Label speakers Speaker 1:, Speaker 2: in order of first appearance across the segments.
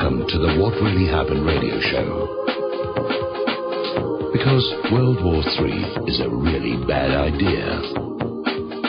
Speaker 1: Welcome to the What Really Happened radio show. Because World War III is a really bad idea.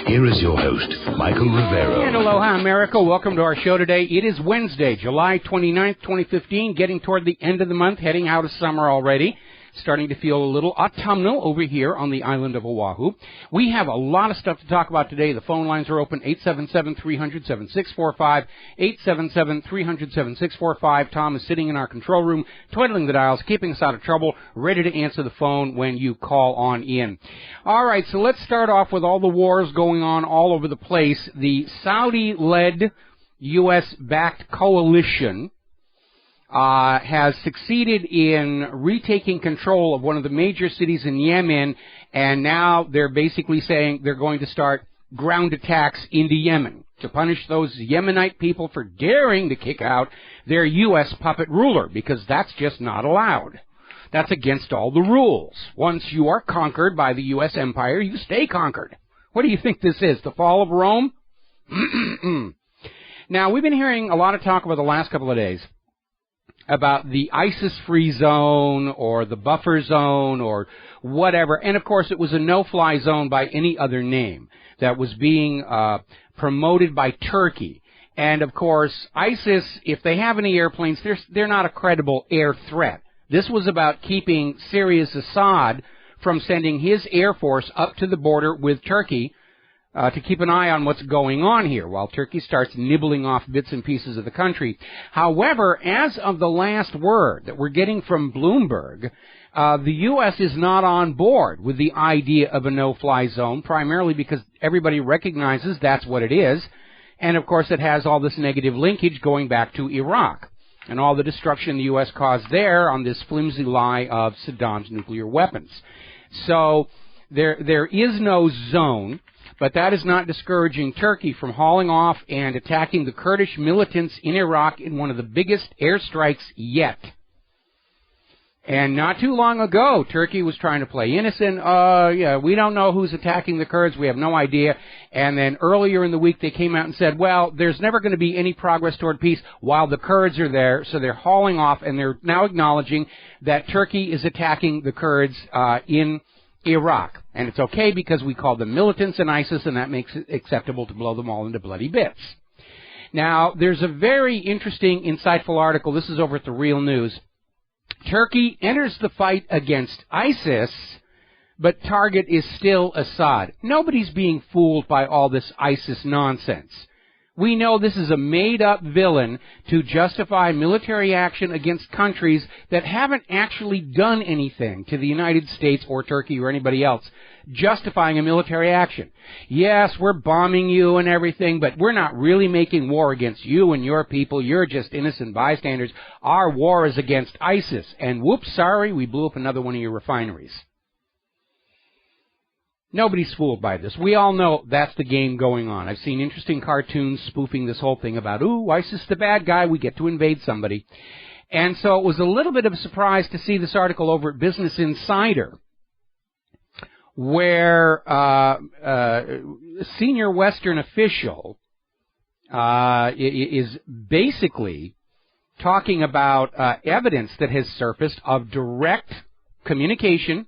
Speaker 1: Here is your host, Michael Rivero.
Speaker 2: And aloha, America. Welcome to our show today. It is Wednesday, July 29th, 2015, getting toward the end of the month, heading out of summer already. Starting to feel a little autumnal over here on the island of Oahu. We have a lot of stuff to talk about today. The phone lines are open, 877-300-7645, 877-300-7645. Tom is sitting in our control room, twiddling the dials, keeping us out of trouble, ready to answer the phone when you call on in. All right, so let's start off with all the wars going on all over the place. The Saudi-led, U.S.-backed coalition has succeeded in retaking control of one of the major cities in Yemen, and now they're basically saying they're going to start ground attacks into Yemen to punish those Yemenite people for daring to kick out their U.S. puppet ruler, because that's just not allowed. That's against all the rules. Once you are conquered by the U.S. empire, you stay conquered. What do you think this is, the fall of Rome? Now, we've been hearing a lot of talk over the last couple of days about the ISIS-free zone or the buffer zone or whatever. And, of course, it was a no-fly zone by any other name that was being promoted by Turkey. And, of course, ISIS, if they have any airplanes, they're not a credible air threat. This was about keeping Syria's Assad from sending his air force up to the border with Turkey to keep an eye on what's going on here while Turkey starts nibbling off bits and pieces of the country. However, as of the last word that we're getting from Bloomberg, the U.S. is not on board with the idea of a no-fly zone, primarily because everybody recognizes that's what it is, and of course it has all this negative linkage going back to Iraq and all the destruction the U.S. caused there on this flimsy lie of Saddam's nuclear weapons. So there is no zone. But that is not discouraging Turkey from hauling off and attacking the Kurdish militants in Iraq in one of the biggest airstrikes yet. And not too long ago, Turkey was trying to play innocent. We don't know who's attacking the Kurds. We have no idea. And then earlier in the week, they came out and said, well, there's never going to be any progress toward peace while the Kurds are there. So they're hauling off, and they're now acknowledging that Turkey is attacking the Kurds in Iraq. And it's okay because we call them militants in ISIS, and that makes it acceptable to blow them all into bloody bits. Now, there's a very interesting, insightful article. This is over at The Real News. Turkey enters the fight against ISIS, but target is still Assad. Nobody's being fooled by all this ISIS nonsense. We know this is a made-up villain to justify military action against countries that haven't actually done anything to the United States or Turkey or anybody else, justifying a military action. Yes, we're bombing you and everything, but we're not really making war against you and your people. You're just innocent bystanders. Our war is against ISIS. And whoops, sorry, we blew up another one of your refineries. Nobody's fooled by this. We all know that's the game going on. I've seen interesting cartoons spoofing this whole thing about, ooh, ISIS the bad guy, we get to invade somebody. And so it was a little bit of a surprise to see this article over at Business Insider, where a senior Western official is basically talking about evidence that has surfaced of direct communication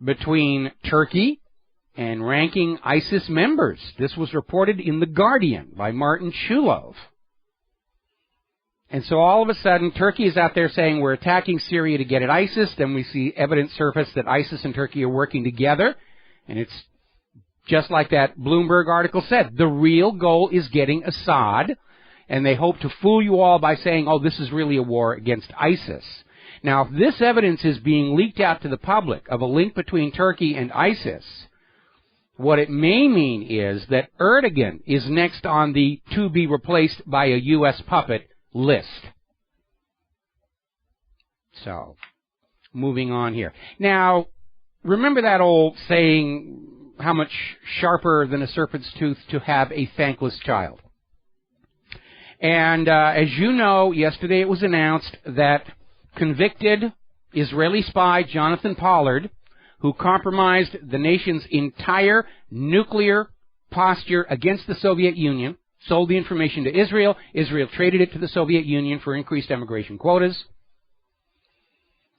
Speaker 2: between Turkey and ranking ISIS members. This was reported in The Guardian by Martin Chulov. And so all of a sudden, Turkey is out there saying we're attacking Syria to get at ISIS. Then we see evidence surface that ISIS and Turkey are working together. And it's just like that Bloomberg article said. The real goal is getting Assad. And they hope to fool you all by saying, oh, this is really a war against ISIS. Now, if this evidence is being leaked out to the public of a link between Turkey and ISIS, what it may mean is that Erdogan is next on the to be replaced by a U.S. puppet list. So, moving on here. Now, remember that old saying, how much sharper than a serpent's tooth to have a thankless child? And as you know, yesterday it was announced that convicted Israeli spy Jonathan Pollard, who compromised the nation's entire nuclear posture against the Soviet Union, sold the information to Israel. Israel traded it to the Soviet Union for increased immigration quotas.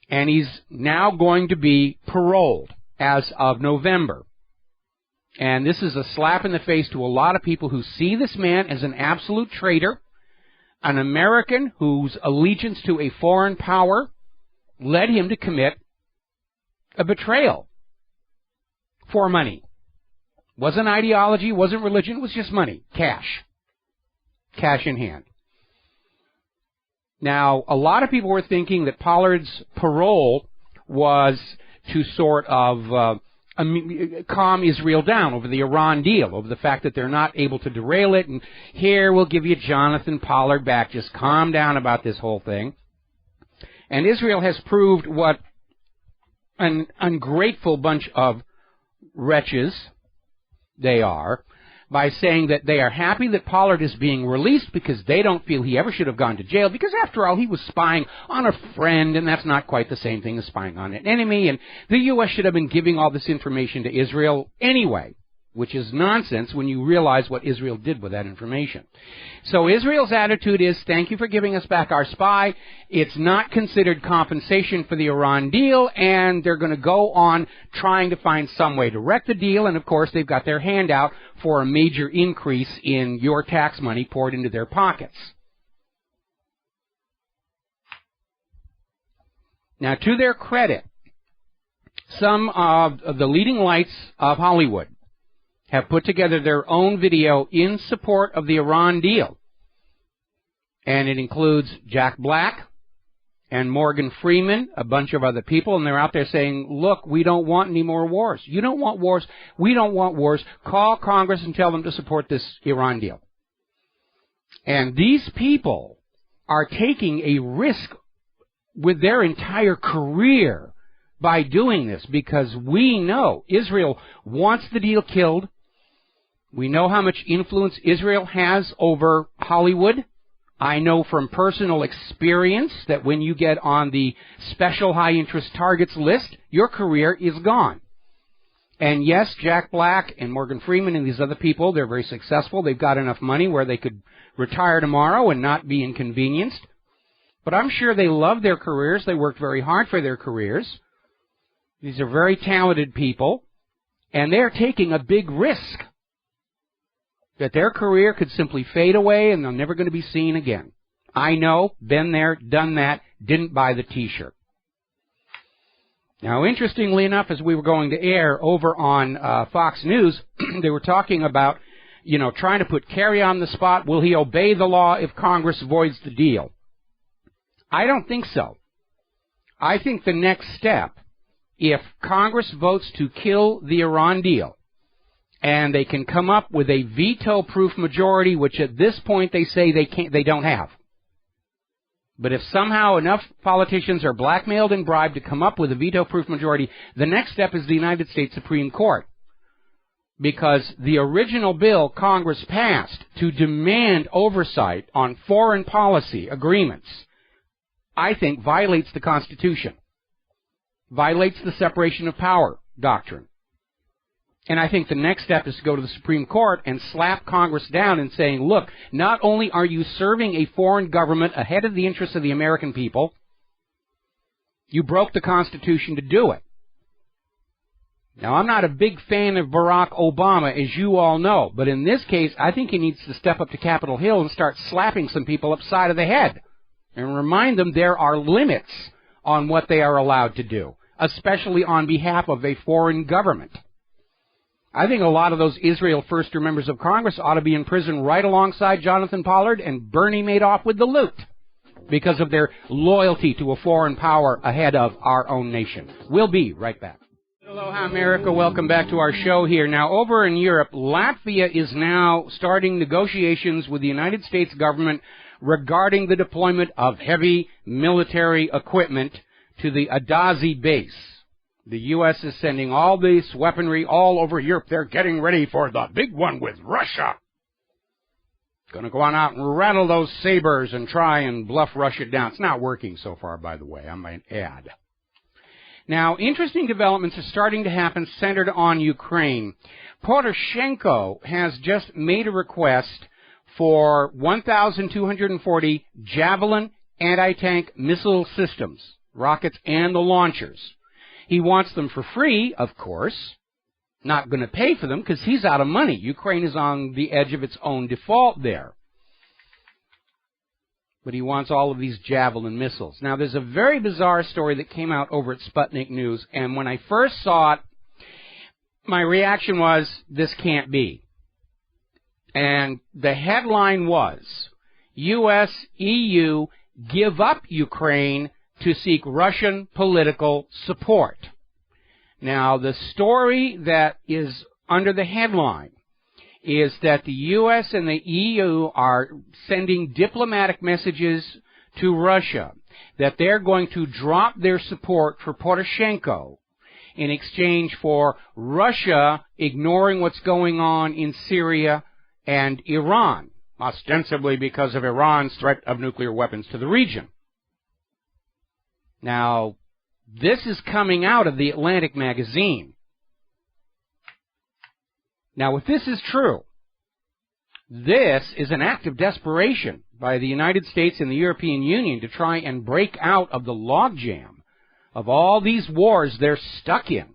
Speaker 2: And he's now going to be paroled as of November. And this is a slap in the face to a lot of people who see this man as an absolute traitor, an American whose allegiance to a foreign power led him to commit a betrayal for money. Wasn't ideology, wasn't religion, it was just money, cash. Cash in hand. Now, a lot of people were thinking that Pollard's parole was to sort of calm Israel down over the Iran deal, over the fact that they're not able to derail it, and here, we'll give you Jonathan Pollard back, just calm down about this whole thing. And Israel has proved what an ungrateful bunch of wretches they are, by saying that they are happy that Pollard is being released because they don't feel he ever should have gone to jail, because after all, he was spying on a friend, and that's not quite the same thing as spying on an enemy, and the U.S. should have been giving all this information to Israel anyway, which is nonsense when you realize what Israel did with that information. So Israel's attitude is, thank you for giving us back our spy. It's not considered compensation for the Iran deal, and they're going to go on trying to find some way to wreck the deal, and of course they've got their hand out for a major increase in your tax money poured into their pockets. Now, to their credit, some of the leading lights of Hollywood have put together their own video in support of the Iran deal. And it includes Jack Black and Morgan Freeman, a bunch of other people, and they're out there saying, look, we don't want any more wars. You don't want wars. We don't want wars. Call Congress and tell them to support this Iran deal. And these people are taking a risk with their entire career by doing this, because we know Israel wants the deal killed. We know how much influence Israel has over Hollywood. I know from personal experience that when you get on the special high-interest targets list, your career is gone. And yes, Jack Black and Morgan Freeman and these other people, they're very successful. They've got enough money where they could retire tomorrow and not be inconvenienced. But I'm sure they love their careers. They worked very hard for their careers. These are very talented people, and they're taking a big risk that their career could simply fade away and they're never going to be seen again. I know, been there, done that, didn't buy the T-shirt. Now, interestingly enough, as we were going to air over on Fox News, they were talking about, trying to put Kerry on the spot. Will he obey the law if Congress voids the deal? I don't think so. I think the next step, if Congress votes to kill the Iran deal, and they can come up with a veto-proof majority, which at this point they say they don't have. But if somehow enough politicians are blackmailed and bribed to come up with a veto-proof majority, the next step is the United States Supreme Court. Because the original bill Congress passed to demand oversight on foreign policy agreements, I think violates the Constitution, violates the separation of power doctrine. And I think the next step is to go to the Supreme Court and slap Congress down and saying, look, not only are you serving a foreign government ahead of the interests of the American people, you broke the Constitution to do it. Now, I'm not a big fan of Barack Obama, as you all know, but in this case, I think he needs to step up to Capitol Hill and start slapping some people upside of the head and remind them there are limits on what they are allowed to do, especially on behalf of a foreign government. I think a lot of those Israel Firster members of Congress ought to be in prison right alongside Jonathan Pollard and Bernie Madoff with the loot because of their loyalty to a foreign power ahead of our own nation. We'll be right back. Aloha, America. Welcome back to our show here. Now, over in Europe, Latvia is now starting negotiations with the United States government regarding the deployment of heavy military equipment to the Adazi base. The U.S. is sending all this weaponry all over Europe. They're getting ready for the big one with Russia. Going to go on out and rattle those sabers and try and bluff Russia down. It's not working so far, by the way, I might add. Now, interesting developments are starting to happen centered on Ukraine. Poroshenko has just made a request for 1,240 Javelin anti-tank missile systems, rockets and the launchers. He wants them for free, of course. Not going to pay for them because he's out of money. Ukraine is on the edge of its own default there. But he wants all of these Javelin missiles. Now, there's a very bizarre story that came out over at Sputnik News, and when I first saw it, my reaction was, this can't be. And the headline was, U.S., EU give up Ukraine to seek Russian political support. Now, the story that is under the headline is that the U.S. and the EU are sending diplomatic messages to Russia that they're going to drop their support for Poroshenko in exchange for Russia ignoring what's going on in Syria and Iran, ostensibly because of Iran's threat of nuclear weapons to the region. Now, this is coming out of the Atlantic magazine. Now, if this is true, this is an act of desperation by the United States and the European Union to try and break out of the logjam of all these wars they're stuck in.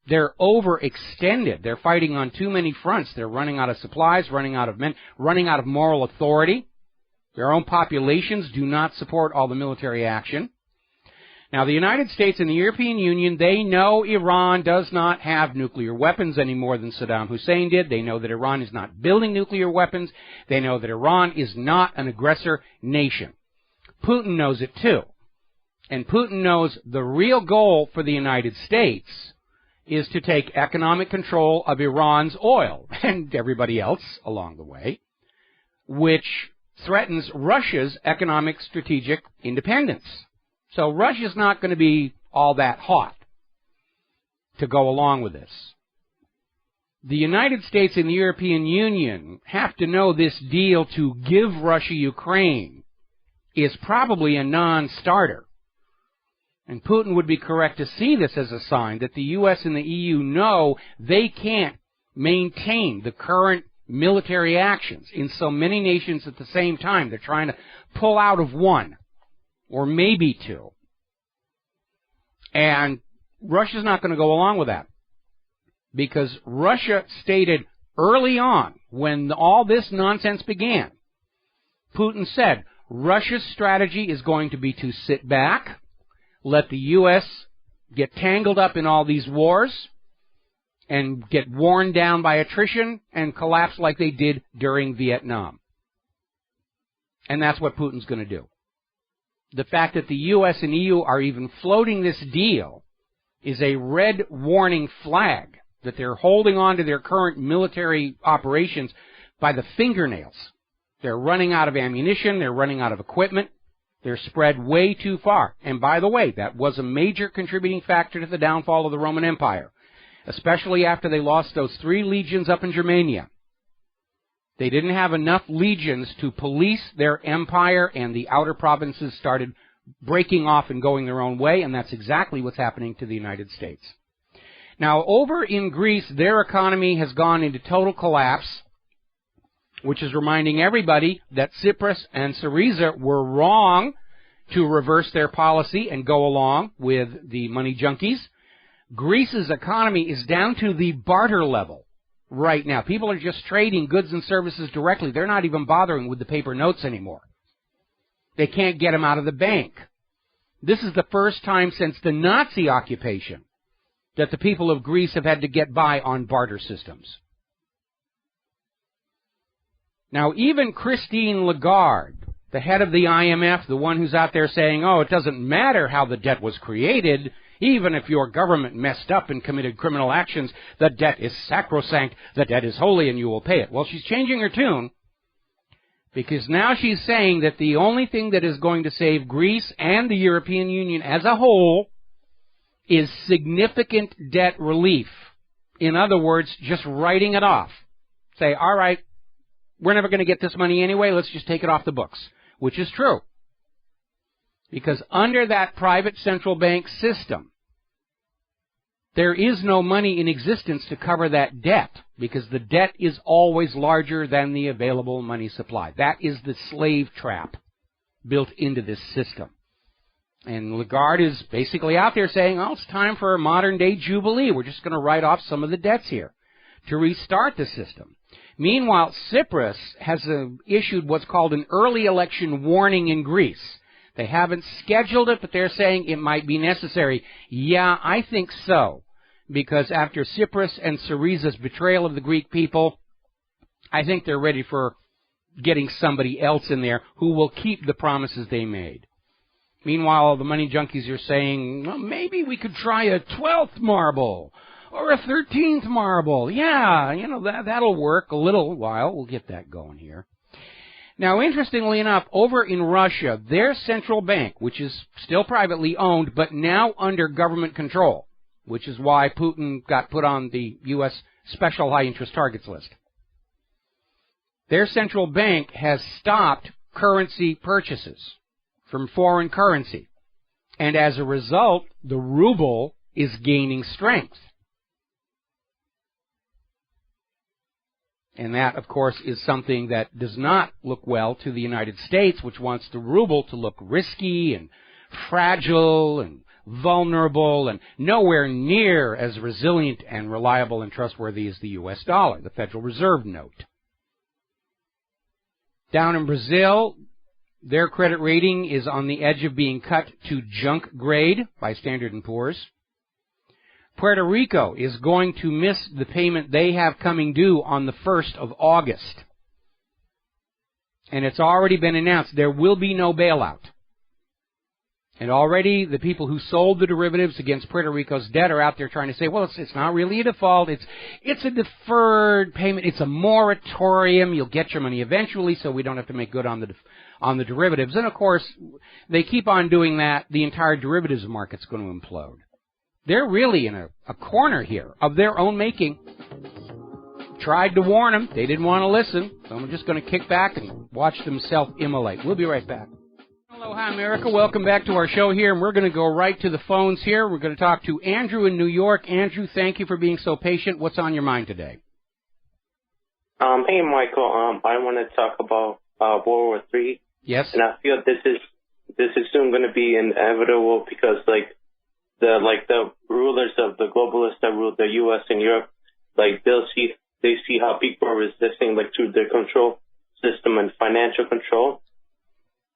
Speaker 2: They're overextended. They're fighting on too many fronts. They're running out of supplies, running out of men, running out of moral authority. Their own populations do not support all the military action. Now, the United States and the European Union, they know Iran does not have nuclear weapons any more than Saddam Hussein did. They know that Iran is not building nuclear weapons. They know that Iran is not an aggressor nation. Putin knows it too. And Putin knows the real goal for the United States is to take economic control of Iran's oil and everybody else along the way, which threatens Russia's economic strategic independence. So Russia's not going to be all that hot to go along with this. The United States and the European Union have to know this deal to give Russia Ukraine is probably a non-starter. And Putin would be correct to see this as a sign that the U.S. and the EU know they can't maintain the current military actions in so many nations at the same time. They're trying to pull out of one, or maybe two. And Russia's not going to go along with that. Because Russia stated early on, when all this nonsense began, Putin said, Russia's strategy is going to be to sit back, let the U.S. get tangled up in all these wars, and get worn down by attrition, and collapse like they did during Vietnam. And that's what Putin's going to do. The fact that the U.S. and EU are even floating this deal is a red warning flag that they're holding on to their current military operations by the fingernails. They're running out of ammunition. They're running out of equipment. They're spread way too far. And by the way, that was a major contributing factor to the downfall of the Roman Empire, especially after they lost those 3 legions up in Germania. They didn't have enough legions to police their empire, and the outer provinces started breaking off and going their own way, and that's exactly what's happening to the United States. Now, over in Greece, their economy has gone into total collapse, which is reminding everybody that Tsipras and Syriza were wrong to reverse their policy and go along with the money junkies. Greece's economy is down to the barter level right now. People are just trading goods and services directly. They're not even bothering with the paper notes anymore. They can't get them out of the bank. This is the first time since the Nazi occupation that the people of Greece have had to get by on barter systems. Now, even Christine Lagarde, the head of the IMF, the one who's out there saying, oh, it doesn't matter how the debt was created, even if your government messed up and committed criminal actions, the debt is sacrosanct, the debt is holy, and you will pay it. Well, she's changing her tune, because now she's saying that the only thing that is going to save Greece and the European Union as a whole is significant debt relief. In other words, just writing it off. Say, all right, we're never going to get this money anyway, let's just take it off the books, which is true. Because under that private central bank system, there is no money in existence to cover that debt because the debt is always larger than the available money supply. That is the slave trap built into this system. And Lagarde is basically out there saying, oh, it's time for a modern-day jubilee. We're just going to write off some of the debts here to restart the system. Meanwhile, Tsipras has issued what's called an early election warning in Greece. They haven't scheduled it, but they're saying it might be necessary. Yeah, I think so, because after Tsipras and Syriza's betrayal of the Greek people, I think they're ready for getting somebody else in there who will keep the promises they made. Meanwhile, the money junkies are saying, well, maybe we could try a 12th marble or a 13th marble. Yeah, that'll work a little while. We'll get that going here. Now, interestingly enough, over in Russia, their central bank, which is still privately owned, but now under government control, which is why Putin got put on the U.S. Special High Interest Targets list. Their central bank has stopped currency purchases from foreign currency. And as a result, the ruble is gaining strength. And that, of course, is something that does not look well to the United States, which wants the ruble to look risky and fragile and vulnerable and nowhere near as resilient and reliable and trustworthy as the U.S. dollar, the Federal Reserve note. Down in Brazil, their credit rating is on the edge of being cut to junk grade by Standard & Poor's. Puerto Rico is going to miss the payment they have coming due on the 1st of August. And it's already been announced there will be no bailout. And already the people who sold the derivatives against Puerto Rico's debt are out there trying to say, well, it's not really a default. It's a deferred payment. It's a moratorium. You'll get your money eventually, so we don't have to make good on the derivatives. And, of course, they keep on doing that. The entire derivatives market's going to implode. They're really in a corner here of their own making. Tried to warn them. They didn't want to listen. So I'm just going to kick back and watch them self-immolate. We'll be right back. Aloha, America. Welcome back to our show here, and we're going to go right to the phones here. We're going to talk to Andrew in New York. Andrew, thank you for being so patient. What's on your mind today?
Speaker 3: Hey, Michael. I want to talk about World War III.
Speaker 2: Yes.
Speaker 3: And I feel this is soon going to be inevitable because, the rulers of the globalists that rule the U.S. and Europe, they see how people are resisting, through their control system and financial control.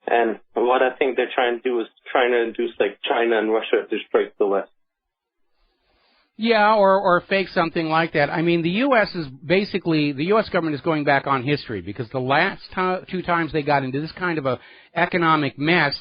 Speaker 3: And what I think they're trying to do is trying to induce, China and Russia to strike the West.
Speaker 2: Yeah, or fake something like that. I mean, the U.S. government is going back on history because the last two times they got into this kind of a economic mess,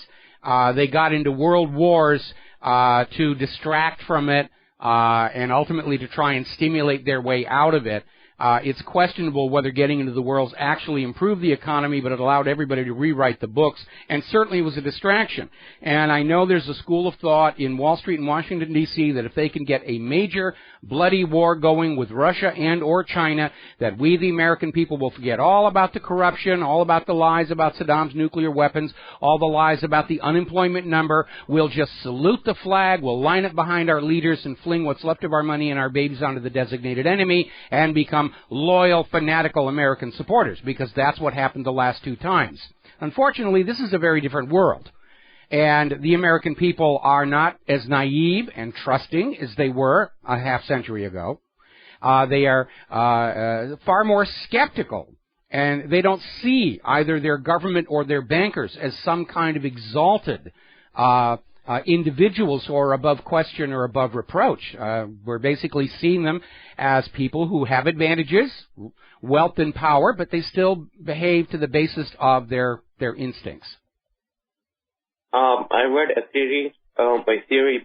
Speaker 2: they got into world wars to distract from it and ultimately to try and stimulate their way out of it. It's questionable whether getting into the worlds actually improved the economy, but it allowed everybody to rewrite the books, and certainly it was a distraction. And I know there's a school of thought in Wall Street and Washington, D.C., that if they can get a major bloody war going with Russia and or China, that we, the American people, will forget all about the corruption, all about the lies about Saddam's nuclear weapons, all the lies about the unemployment number. We'll just salute the flag, we'll line up behind our leaders and fling what's left of our money and our babies onto the designated enemy and become loyal, fanatical American supporters, because that's what happened the last two times. Unfortunately, this is a very different world, and the American people are not as naive and trusting as they were a half century ago. They are far more skeptical, and they don't see either their government or their bankers as some kind of exalted individuals who are above question or above reproach. We're basically seeing them as people who have advantages, wealth and power, but they still behave to the basis of their instincts.
Speaker 3: I read a theory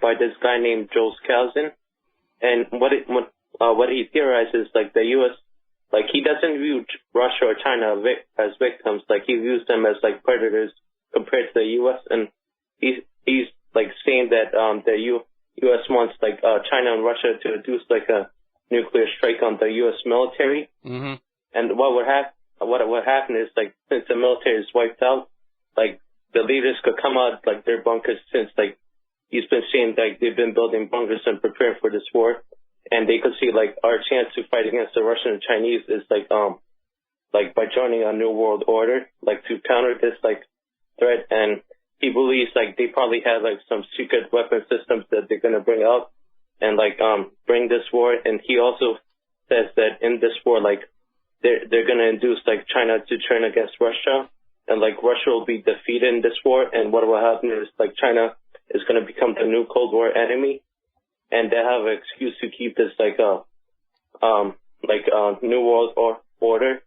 Speaker 3: by this guy named Joel Skousen, and what he theorizes, the U.S., he doesn't view Russia or China as victims, he views them as predators compared to the U.S., and he's saying that the U.S. wants China and Russia to induce a nuclear strike on the U.S. military.
Speaker 2: Mm-hmm.
Speaker 3: And what would happen is since the military is wiped out, the leaders could come out their bunkers since he's been saying like they've been building bunkers and preparing for this war, and they could see like our chance to fight against the Russian and Chinese is like by joining a new world order, like to counter this like threat. And he believes like they probably have like some secret weapon systems that they're gonna bring out and like bring this war. And he also says that in this war, like they're gonna induce like China to turn against Russia, and like Russia will be defeated in this war. And what will happen is like China is gonna become the new Cold War enemy, and they have an excuse to keep this like new world order.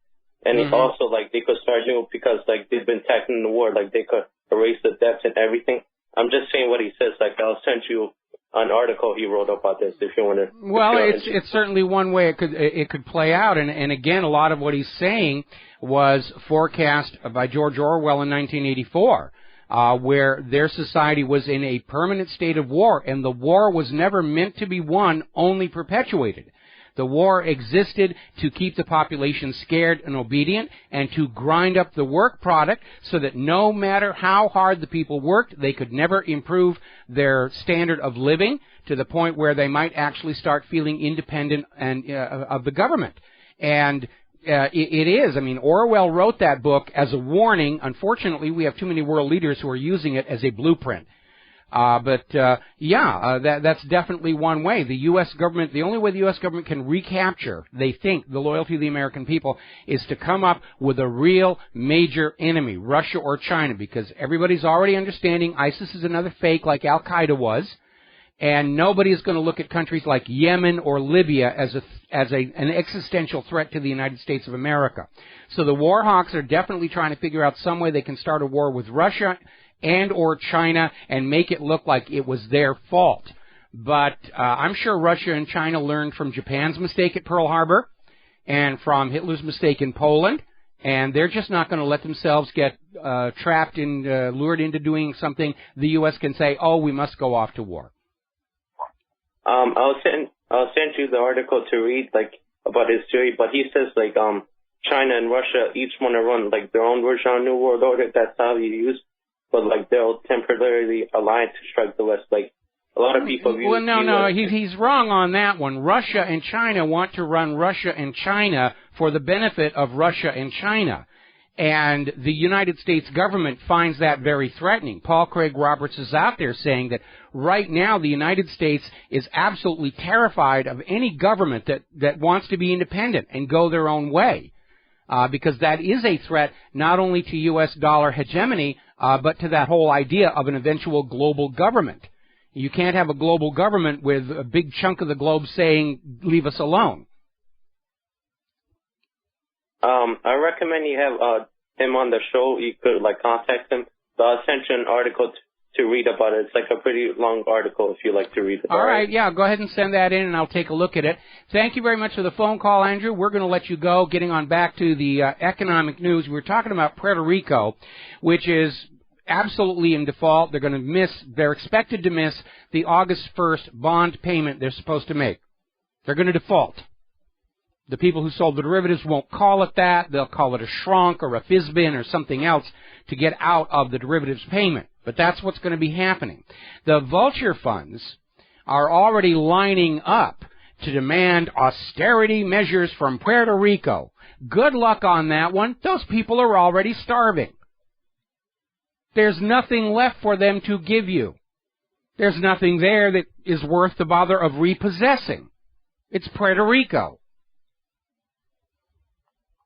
Speaker 3: And also like they could start new because like they've been tackling the war, like they could erase the debts and everything. I'm just saying what he says. Like I'll send you an article he wrote about this if you want to.
Speaker 2: Well, it's certainly one way it could play out, and again, a lot of what he's saying was forecast by George Orwell in 1984, where their society was in a permanent state of war, and the war was never meant to be won, only perpetuated. The war existed to keep the population scared and obedient and to grind up the work product so that no matter how hard the people worked, they could never improve their standard of living to the point where they might actually start feeling independent of the government. And it is. I mean, Orwell wrote that book as a warning. Unfortunately, we have too many world leaders who are using it as a blueprint. That's definitely one way. The U.S. government, the only way the U.S. government can recapture, they think, the loyalty of the American people is to come up with a real major enemy, Russia or China, because everybody's already understanding ISIS is another fake like Al-Qaeda was, and nobody is going to look at countries like Yemen or Libya as an existential threat to the United States of America. So the war hawks are definitely trying to figure out some way they can start a war with Russia and or China and make it look like it was their fault. But I'm sure Russia and China learned from Japan's mistake at Pearl Harbor and from Hitler's mistake in Poland, and they're just not going to let themselves get trapped and lured into doing something the U.S. can say, oh, we must go off to war.
Speaker 3: I'll send you the article to read like about his theory, but he says like China and Russia each want to run like their own version of New World Order. That's how he used. But like they'll temporarily align to strike the West. Like a lot of people. He's wrong
Speaker 2: on that one. Russia and China want to run Russia and China for the benefit of Russia and China, and the United States government finds that very threatening. Paul Craig Roberts is out there saying that right now the United States is absolutely terrified of any government that wants to be independent and go their own way, because that is a threat not only to U.S. dollar hegemony, but to that whole idea of an eventual global government. You can't have a global government with a big chunk of the globe saying, leave us alone.
Speaker 3: I recommend you have him on the show. You could like contact him. So I'll send you an article to read about it. It's like a pretty long article if you like to read it.
Speaker 2: All right, yeah, go ahead and send that in and I'll take a look at it. Thank you very much for the phone call, Andrew. We're going to let you go. Getting on back to the economic news. We were talking about Puerto Rico, which is absolutely in default. They're expected to miss the August 1st bond payment they're supposed to make. They're going to default. The people who sold the derivatives won't call it that. They'll call it a shrunk or a FISBIN or something else to get out of the derivatives payment. But that's what's going to be happening. The vulture funds are already lining up to demand austerity measures from Puerto Rico. Good luck on that one. Those people are already starving. There's nothing left for them to give you. There's nothing there that is worth the bother of repossessing. It's Puerto Rico.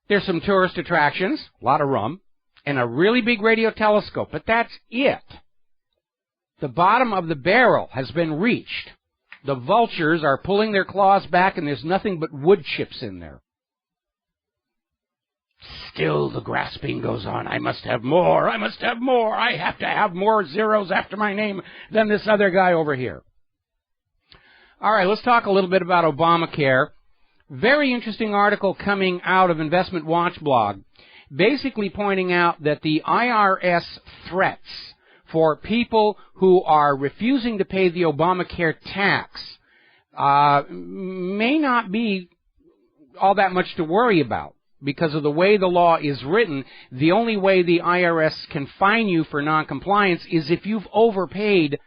Speaker 2: There's some tourist attractions, a lot of rum, and a really big radio telescope, but that's it. The bottom of the barrel has been reached. The vultures are pulling their claws back, and there's nothing but wood chips in there. Still the grasping goes on. I must have more. I must have more. I have to have more zeros after my name than this other guy over here. All right, let's talk a little bit about Obamacare. Very interesting article coming out of Investment Watch blog, basically pointing out that the IRS threats for people who are refusing to pay the Obamacare tax may not be all that much to worry about. Because of the way the law is written, the only way the IRS can fine you for noncompliance is if you've overpaid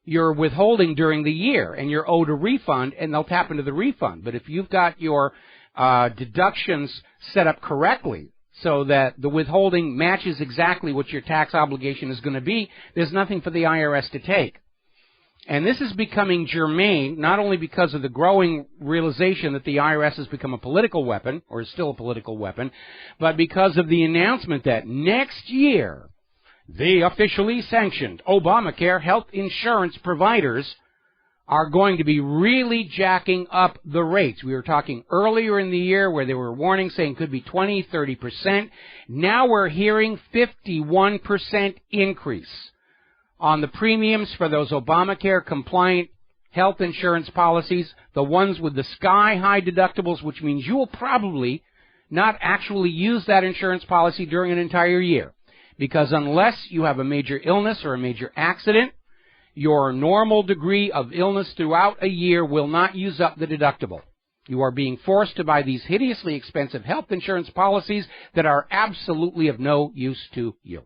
Speaker 2: your withholding during the year, and you're owed a refund, and they'll tap into the refund. But if you've got your deductions set up correctly so that the withholding matches exactly what your tax obligation is going to be, there's nothing for the IRS to take. And this is becoming germane, not only because of the growing realization that the IRS has become a political weapon, or is still a political weapon, but because of the announcement that next year, the officially sanctioned Obamacare health insurance providers are going to be really jacking up the rates. We were talking earlier in the year where they were warning, saying could be 20, 30%. Now we're hearing 51% increase on the premiums for those Obamacare-compliant health insurance policies, the ones with the sky-high deductibles, which means you will probably not actually use that insurance policy during an entire year. Because unless you have a major illness or a major accident, your normal degree of illness throughout a year will not use up the deductible. You are being forced to buy these hideously expensive health insurance policies that are absolutely of no use to you.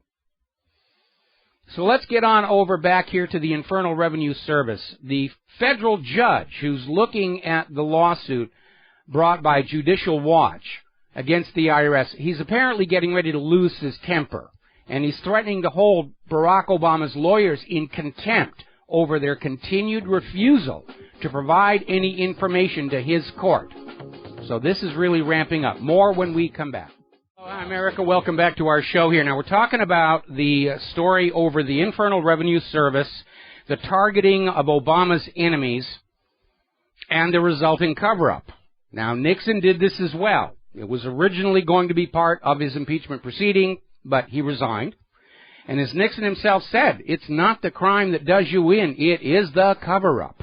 Speaker 2: So let's get on over back here to the Internal Revenue Service. The federal judge who's looking at the lawsuit brought by Judicial Watch against the IRS, he's apparently getting ready to lose his temper. And he's threatening to hold Barack Obama's lawyers in contempt over their continued refusal to provide any information to his court. So this is really ramping up. More when we come back. Hi, America. Welcome back to our show here. Now, we're talking about the story over the Internal Revenue Service, the targeting of Obama's enemies, and the resulting cover-up. Now, Nixon did this as well. It was originally going to be part of his impeachment proceeding, but he resigned. And as Nixon himself said, it's not the crime that does you in, it is the cover-up.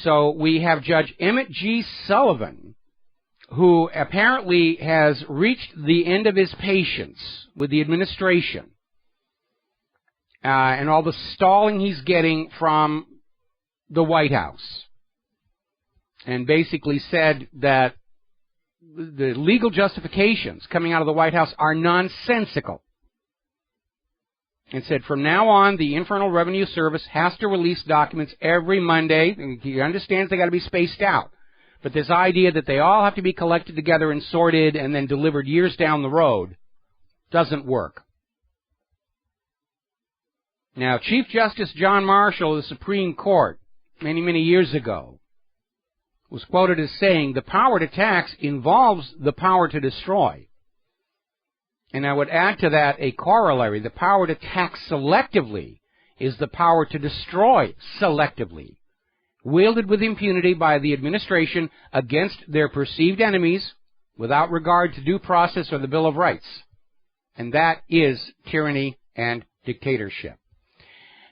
Speaker 2: So we have Judge Emmett G. Sullivan, who apparently has reached the end of his patience with the administration and all the stalling he's getting from the White House, and basically said that the legal justifications coming out of the White House are nonsensical, and said from now on the Internal Revenue Service has to release documents every Monday. He understands they got to be spaced out. But this idea that they all have to be collected together and sorted and then delivered years down the road doesn't work. Now, Chief Justice John Marshall of the Supreme Court, many, many years ago, was quoted as saying, the power to tax involves the power to destroy. And I would add to that a corollary. The power to tax selectively is the power to destroy selectively, wielded with impunity by the administration against their perceived enemies without regard to due process or the Bill of Rights. And that is tyranny and dictatorship.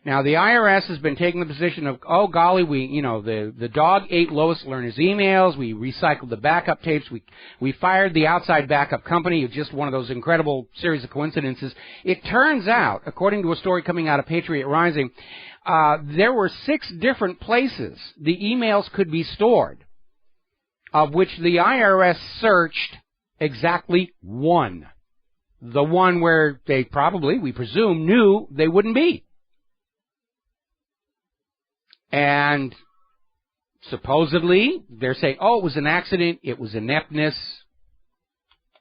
Speaker 2: Now, the IRS has been taking the position of, oh, golly, the dog ate Lois Lerner's emails. We recycled the backup tapes. We fired the outside backup company. It's just one of those incredible series of coincidences. It turns out, according to a story coming out of Patriot Rising, there were 6 different places the emails could be stored, of which the IRS searched exactly one. The one where they probably, we presume, knew they wouldn't be. And supposedly, they're saying, oh, it was an accident, it was ineptness.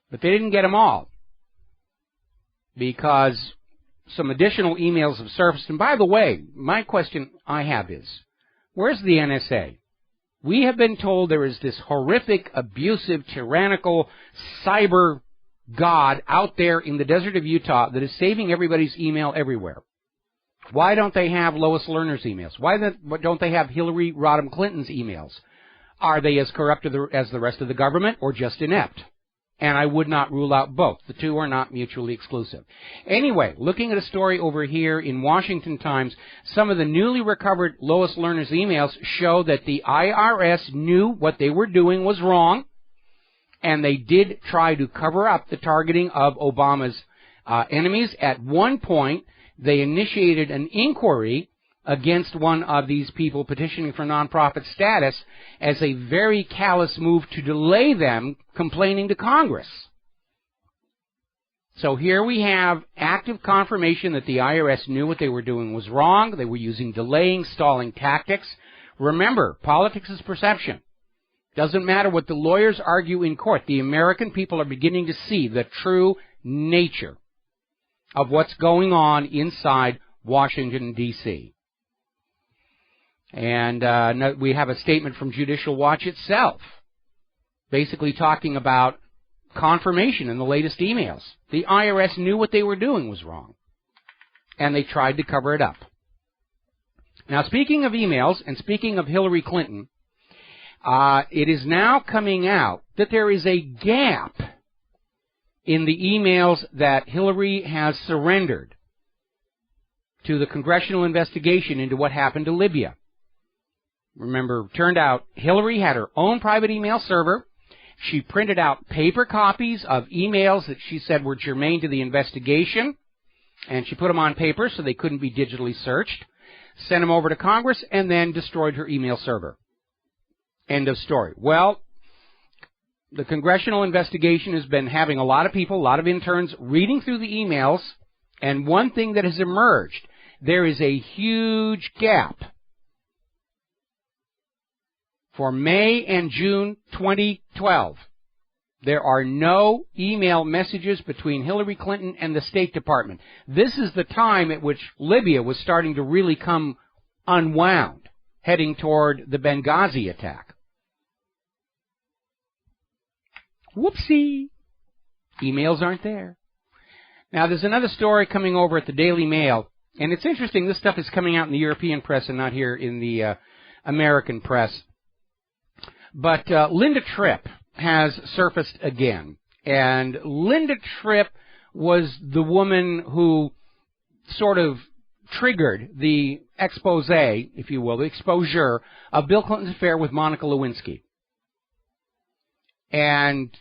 Speaker 2: But they didn't get them all, because some additional emails have surfaced. And by the way, my question I have is, where's the NSA? We have been told there is this horrific, abusive, tyrannical cyber god out there in the desert of Utah that is saving everybody's email everywhere. Why don't they have Lois Lerner's emails? Why don't they have Hillary Rodham Clinton's emails? Are they as corrupt as the rest of the government, or just inept? And I would not rule out both. The two are not mutually exclusive. Anyway, looking at a story over here in Washington Times, some of the newly recovered Lois Lerner's emails show that the IRS knew what they were doing was wrong, and they did try to cover up the targeting of Obama's enemies. At one point, they initiated an inquiry against one of these people petitioning for nonprofit status as a very callous move to delay them complaining to Congress. So here we have active confirmation that the IRS knew what they were doing was wrong. They were using delaying, stalling tactics. Remember, politics is perception. Doesn't matter what the lawyers argue in court. The American people are beginning to see the true nature of what's going on inside Washington, D.C. And we have a statement from Judicial Watch itself, basically talking about confirmation in the latest emails. The IRS knew what they were doing was wrong, and they tried to cover it up. Now, speaking of emails and speaking of Hillary Clinton, it is now coming out that there is a gap in the emails that Hillary has surrendered to the congressional investigation into what happened to Libya. Remember, turned out Hillary had her own private email server. She printed out paper copies of emails that she said were germane to the investigation, and she put them on paper so they couldn't be digitally searched, sent them over to Congress, and then destroyed her email server. End of story. Well, the congressional investigation has been having a lot of people, a lot of interns, reading through the emails, and one thing that has emerged, there is a huge gap for May and June 2012. There are no email messages between Hillary Clinton and the State Department. This is the time at which Libya was starting to really come unwound, heading toward the Benghazi attack. Whoopsie! Emails aren't there. Now, there's another story coming over at the Daily Mail, and it's interesting, this stuff is coming out in the European press and not here in the American press. But Linda Tripp has surfaced again, and Linda Tripp was the woman who sort of triggered the expose, if you will, the exposure of Bill Clinton's affair with Monica Lewinsky. And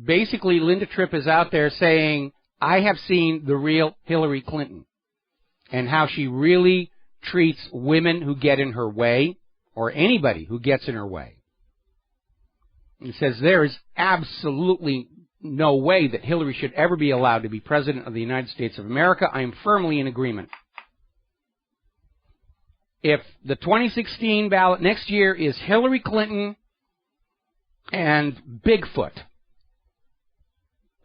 Speaker 2: basically, Linda Tripp is out there saying, I have seen the real Hillary Clinton and how she really treats women who get in her way or anybody who gets in her way. It says there is absolutely no way that Hillary should ever be allowed to be President of the United States of America. I am firmly in agreement. If the 2016 ballot next year is Hillary Clinton and Bigfoot,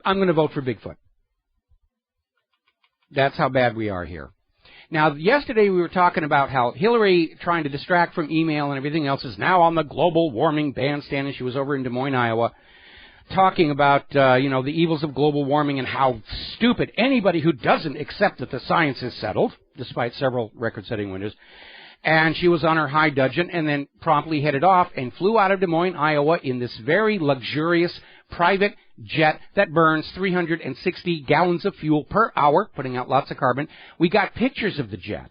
Speaker 2: I'm going to vote for Bigfoot. That's how bad we are here. Now, yesterday we were talking about how Hillary, trying to distract from email and everything else, is now on the global warming bandstand, and she was over in Des Moines, Iowa, talking about, the evils of global warming and how stupid anybody who doesn't accept that the science is settled, despite several record-setting winters. And she was on her high dudgeon and then promptly headed off and flew out of Des Moines, Iowa in this very luxurious private jet that burns 360 gallons of fuel per hour, putting out lots of carbon. We got pictures of the jet.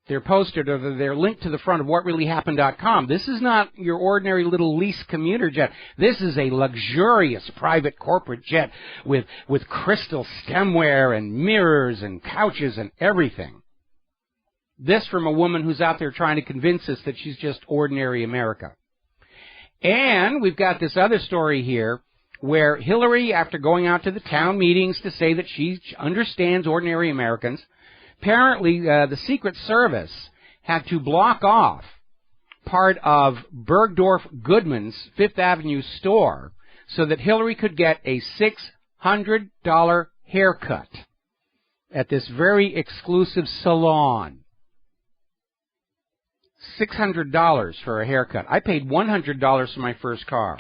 Speaker 2: They're posted, or they're linked to the front of WhatReallyHappened.com. This is not your ordinary little lease commuter jet. This is a luxurious private corporate jet with crystal stemware and mirrors and couches and everything. This from a woman who's out there trying to convince us that she's just ordinary America. And we've got this other story here where Hillary, after going out to the town meetings to say that she understands ordinary Americans, apparently the Secret Service had to block off part of Bergdorf Goodman's Fifth Avenue store so that Hillary could get a $600 haircut at this very exclusive salon. $600 for a haircut. I paid $100 for my first car.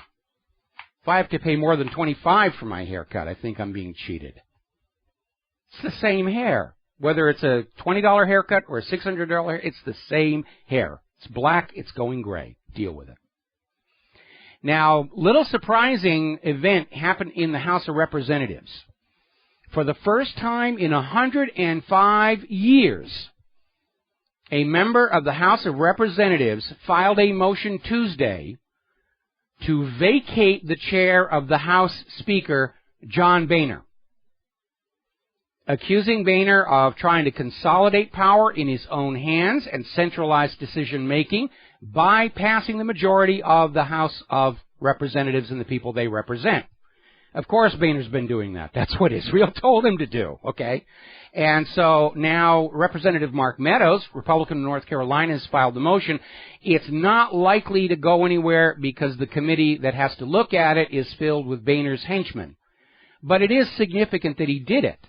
Speaker 2: If I have to pay more than $25 for my haircut, I think I'm being cheated. It's the same hair. Whether it's a $20 haircut or a $600 hair, it's the same hair. It's black, it's going gray. Deal with it. Now, little surprising event happened in the House of Representatives. For the first time in 105 years, a member of the House of Representatives filed a motion Tuesday to vacate the chair of the House Speaker, John Boehner, accusing Boehner of trying to consolidate power in his own hands and centralize decision-making by passing the majority of the House of Representatives and the people they represent. Of course Boehner's been doing that. That's what Israel told him to do, okay? And so now Representative Mark Meadows, Republican of North Carolina, has filed the motion. It's not likely to go anywhere because the committee that has to look at it is filled with Boehner's henchmen. But it is significant that he did it.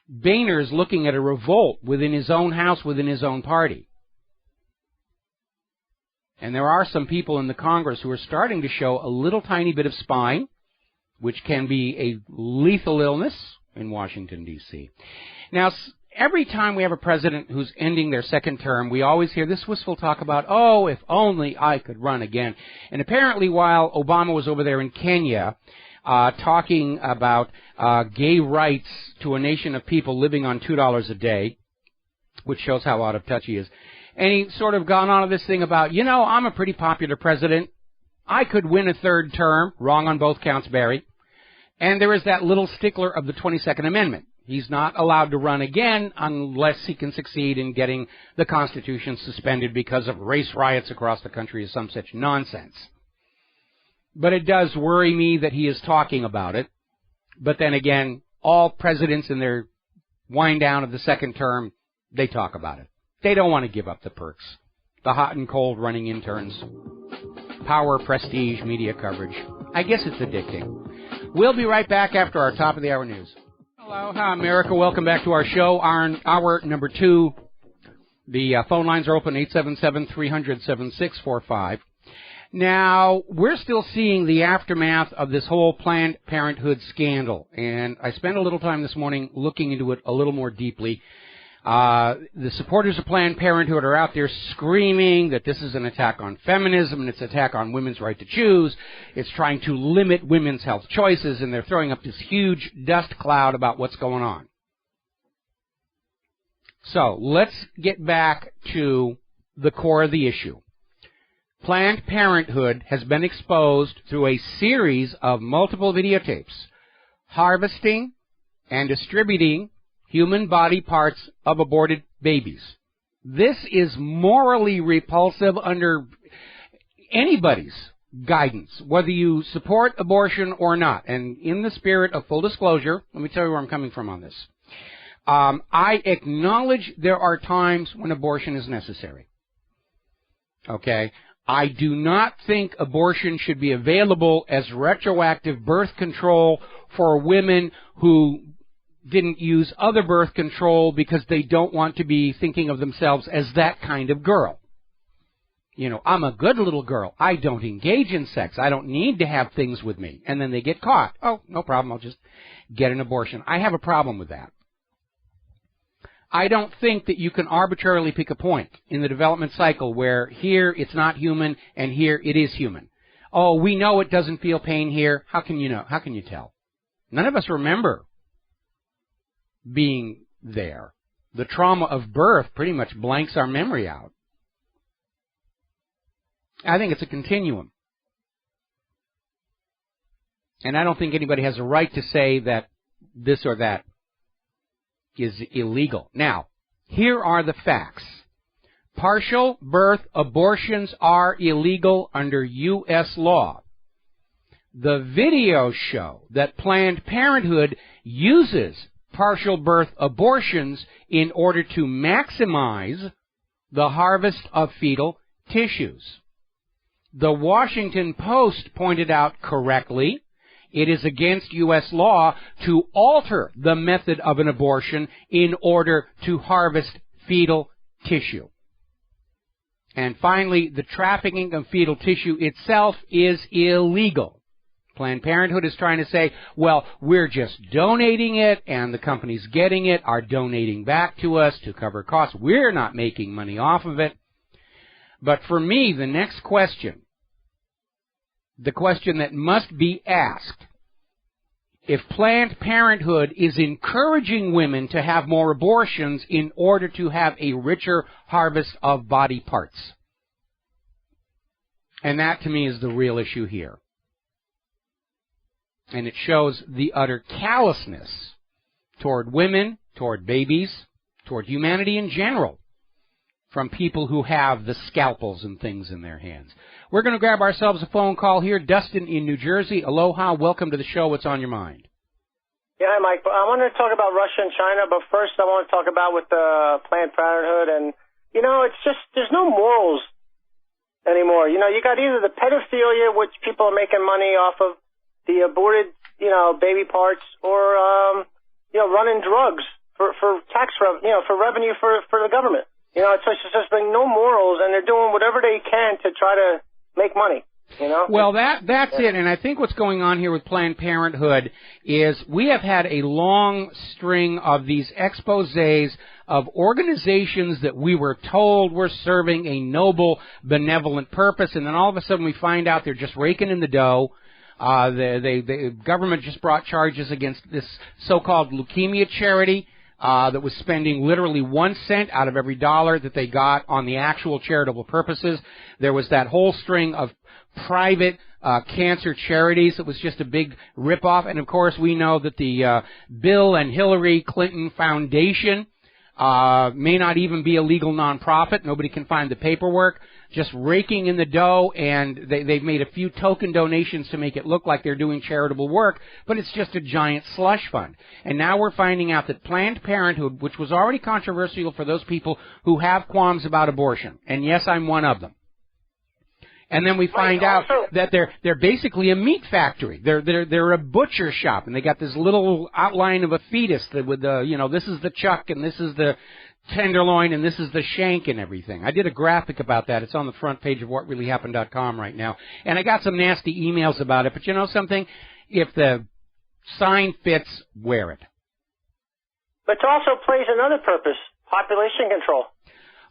Speaker 2: Boehner is looking at a revolt within his own house, within his own party. And there are some people in the Congress who are starting to show a little tiny bit of spine, which can be a lethal illness in Washington, D.C. Now, every time we have a president who's ending their second term, we always hear this wistful talk about, oh, if only I could run again. And apparently while Obama was over there in Kenya talking about gay rights to a nation of people living on $2 a day, which shows how out of touch he is, and he sort of gone on to this thing about, you know, I'm a pretty popular president. I could win a third term. Wrong on both counts, Barry. And there is that little stickler of the 22nd Amendment. He's not allowed to run again unless he can succeed in getting the Constitution suspended because of race riots across the country or some such nonsense. But it does worry me that he is talking about it. But then again, all presidents in their wind down of the second term, they talk about it. They don't want to give up the perks, the hot and cold running interns, power, prestige, media coverage. I guess it's addicting. We'll be right back after our top of the hour news. Hello, hi, America. Welcome back to our show, hour number 2. The phone lines are open, 877-300-7645. Now, we're still seeing the aftermath of this whole Planned Parenthood scandal, and I spent a little time this morning looking into it a little more deeply. The supporters of Planned Parenthood are out there screaming that this is an attack on feminism and it's an attack on women's right to choose. It's trying to limit women's health choices, and they're throwing up this huge dust cloud about what's going on. So, let's get back to the core of the issue. Planned Parenthood has been exposed through a series of multiple videotapes, harvesting and distributing human body parts of aborted babies. This is morally repulsive under anybody's guidance, whether you support abortion or not. And in the spirit of full disclosure, let me tell you where I'm coming from on this. I acknowledge there are times when abortion is necessary. Okay? I do not think abortion should be available as retroactive birth control for women who didn't use other birth control because they don't want to be thinking of themselves as that kind of girl. You know, I'm a good little girl. I don't engage in sex. I don't need to have things with me. And then they get caught. Oh, no problem. I'll just get an abortion. I have a problem with that. I don't think that you can arbitrarily pick a point in the development cycle where here it's not human and here it is human. Oh, we know it doesn't feel pain here. How can you know? How can you tell? None of us remember being there. The trauma of birth pretty much blanks our memory out. I think it's a continuum. And I don't think anybody has a right to say that this or that is illegal. Now, here are the facts. Partial birth abortions are illegal under U.S. law. The videos show that Planned Parenthood uses partial birth abortions in order to maximize the harvest of fetal tissues. The Washington Post pointed out correctly, it is against U.S. law to alter the method of an abortion in order to harvest fetal tissue. And finally, the trafficking of fetal tissue itself is illegal. Planned Parenthood is trying to say, well, we're just donating it, and the companies getting it are donating back to us to cover costs. We're not making money off of it. But for me, the next question, the question that must be asked, if Planned Parenthood is encouraging women to have more abortions in order to have a richer harvest of body parts. And that, to me, is the real issue here. And it shows the utter callousness toward women, toward babies, toward humanity in general, from people who have the scalpels and things in their hands. We're going to grab ourselves a phone call here. Dustin in New Jersey. Aloha. Welcome to the show. What's on your mind?
Speaker 4: Yeah, hi, Mike. I wanted to talk about Russia and China, but first I want to talk about with Planned Parenthood. And, it's just there's no morals anymore. You got either the pedophilia, which people are making money off of, the aborted, baby parts, or, running drugs for tax revenue, for revenue for the government. It's just like no morals, and they're doing whatever they can to try to make money.
Speaker 2: Well, that's it, and I think what's going on here with Planned Parenthood is we have had a long string of these exposés of organizations that we were told were serving a noble, benevolent purpose, and then all of a sudden we find out they're just raking in the dough. The government just brought charges against this so-called leukemia charity that was spending literally 1 cent out of every dollar that they got on the actual charitable purposes. There was that whole string of private cancer charities. It was just a big ripoff. And, of course, we know that the Bill and Hillary Clinton Foundation may not even be a legal nonprofit. Nobody can find the paperwork. Just raking in the dough, and they've made a few token donations to make it look like they're doing charitable work, but it's just a giant slush fund. And now we're finding out that Planned Parenthood, which was already controversial for those people who have qualms about abortion, and yes, I'm one of them. And then we find out that they're basically a meat factory. They're a butcher shop, and they got this little outline of a fetus that with the this is the chuck and this is the tenderloin and this is the shank and everything. I did a graphic about that. It's on the front page of WhatReallyHappened.com right now, and I got some nasty emails about it. But you know something? If the sign fits, wear it.
Speaker 4: But it also plays another purpose: population control.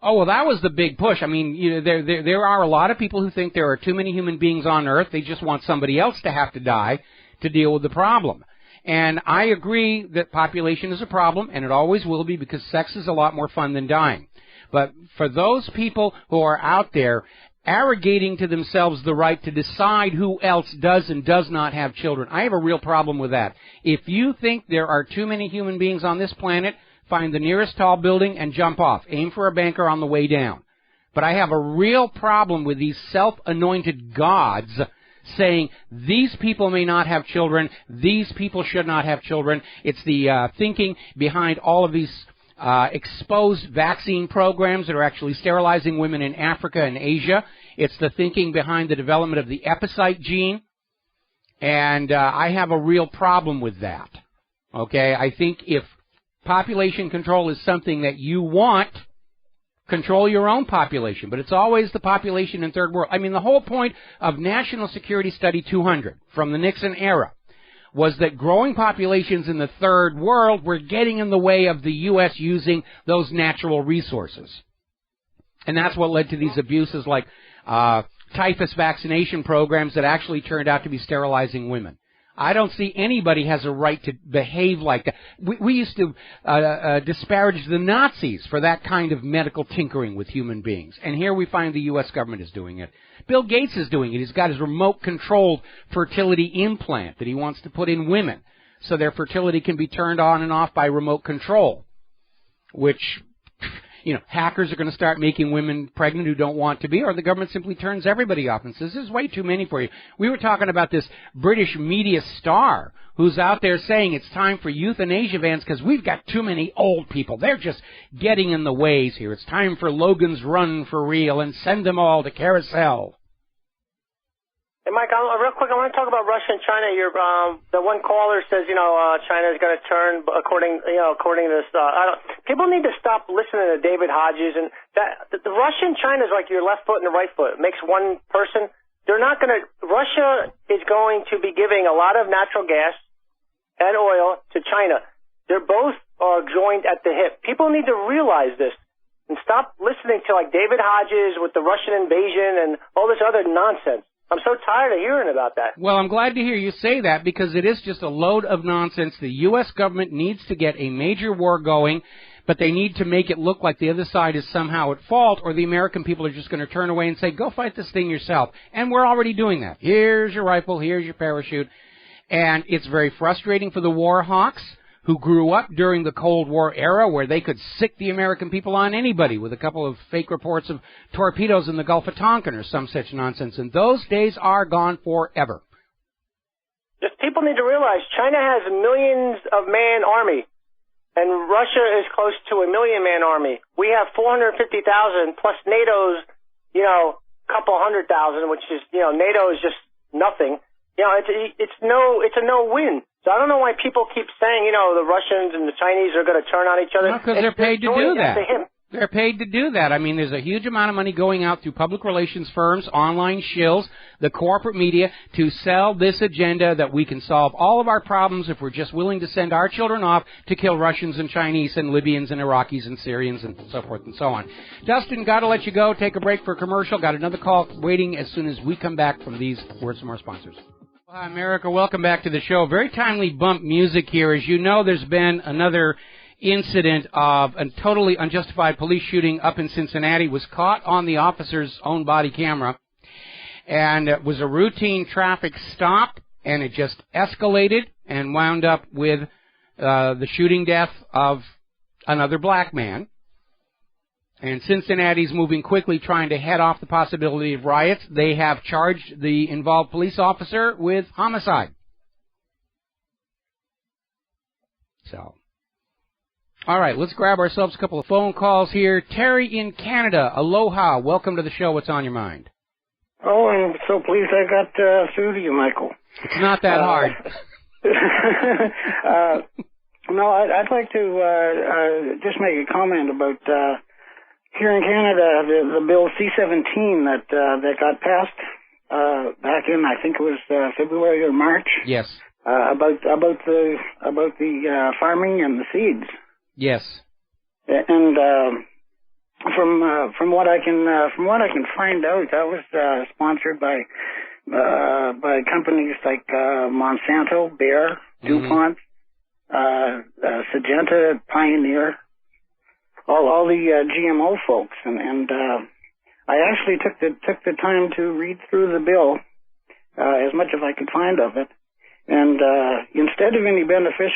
Speaker 2: Oh, well, that was the big push. I mean, there are a lot of people who think there are too many human beings on Earth. They just want somebody else to have to die to deal with the problem. And I agree that population is a problem, and it always will be, because sex is a lot more fun than dying. But for those people who are out there arrogating to themselves the right to decide who else does and does not have children, I have a real problem with that. If you think there are too many human beings on this planet, find the nearest tall building and jump off. Aim for a banker on the way down. But I have a real problem with these self-anointed gods saying these people may not have children, these people should not have children. It's the thinking behind all of these exposed vaccine programs that are actually sterilizing women in Africa and Asia. It's the thinking behind the development of the epicite gene. And I have a real problem with that. Okay, I think if population control is something that you want, control your own population, but it's always the population in third world. I mean, the whole point of National Security Study 200 from the Nixon era was that growing populations in the third world were getting in the way of the U.S. using those natural resources. And that's what led to these abuses like typhus vaccination programs that actually turned out to be sterilizing women. I don't see anybody has a right to behave like that. We used to disparage the Nazis for that kind of medical tinkering with human beings. And here we find the U.S. government is doing it. Bill Gates is doing it. He's got his remote-controlled fertility implant that he wants to put in women so their fertility can be turned on and off by remote control, which, hackers are going to start making women pregnant who don't want to be, or the government simply turns everybody off and says, this is way too many for you. We were talking about this British media star who's out there saying it's time for euthanasia bans because we've got too many old people. They're just getting in the ways here. It's time for Logan's Run for real and send them all to Carousel.
Speaker 4: Hey, Mike, real quick, I want to talk about Russia and China. The one caller says, China is going to turn, according to this. People need to stop listening to David Hodges. And the Russia and China is like your left foot and the right foot. It makes one person. Russia is going to be giving a lot of natural gas and oil to China. They're both are joined at the hip. People need to realize this and stop listening to like David Hodges with the Russian invasion and all this other nonsense. I'm so tired of hearing about that. Well,
Speaker 2: I'm glad to hear you say that because it is just a load of nonsense. The U.S. government needs to get a major war going, but they need to make it look like the other side is somehow at fault, or the American people are just going to turn away and say, go fight this thing yourself. And we're already doing that. Here's your rifle, here's your parachute. And it's very frustrating for the war hawks who grew up during the Cold War era where they could sick the American people on anybody with a couple of fake reports of torpedoes in the Gulf of Tonkin or some such nonsense. And those days are gone forever.
Speaker 4: Just people need to realize China has millions of man army, and Russia is close to a 1 million man army. We have 450,000 plus NATO's, couple 100,000, which is, NATO is just nothing. It's a no-win. So I don't know why people keep saying, the Russians and the Chinese are going to turn on each other.
Speaker 2: Because they're paid to do that. They're paid to do that. I mean, there's a huge amount of money going out through public relations firms, online shills, the corporate media, to sell this agenda that we can solve all of our problems if we're just willing to send our children off to kill Russians and Chinese and Libyans and Iraqis and Syrians and so forth and so on. Dustin, got to let you go. Take a break for a commercial. Got another call waiting as soon as we come back from these words from our sponsors. Hi, America. Welcome back to the show. Very timely bump music here. As you know, there's been another incident of a totally unjustified police shooting up in Cincinnati. Was caught on the officer's own body camera, and it was a routine traffic stop, and it just escalated and wound up with the shooting death of another black man. And Cincinnati's moving quickly, trying to head off the possibility of riots. They have charged the involved police officer with homicide. So, all right, let's grab ourselves a couple of phone calls here. Terry in Canada, aloha. Welcome to the show. What's on your mind?
Speaker 5: Oh, I'm so pleased I got through to you, Michael.
Speaker 2: It's not that hard.
Speaker 5: No, I'd like to just make a comment about here in Canada, the bill C-17 that got passed back in, I think it was February or March.
Speaker 2: Yes.
Speaker 5: About the farming and the seeds.
Speaker 2: Yes.
Speaker 5: And from what I can find out, that was sponsored by companies like Monsanto, Bayer, DuPont, Syngenta, Pioneer, all the GMO folks, and I actually took the time to read through the bill as much as I could find of it, and instead of any benefits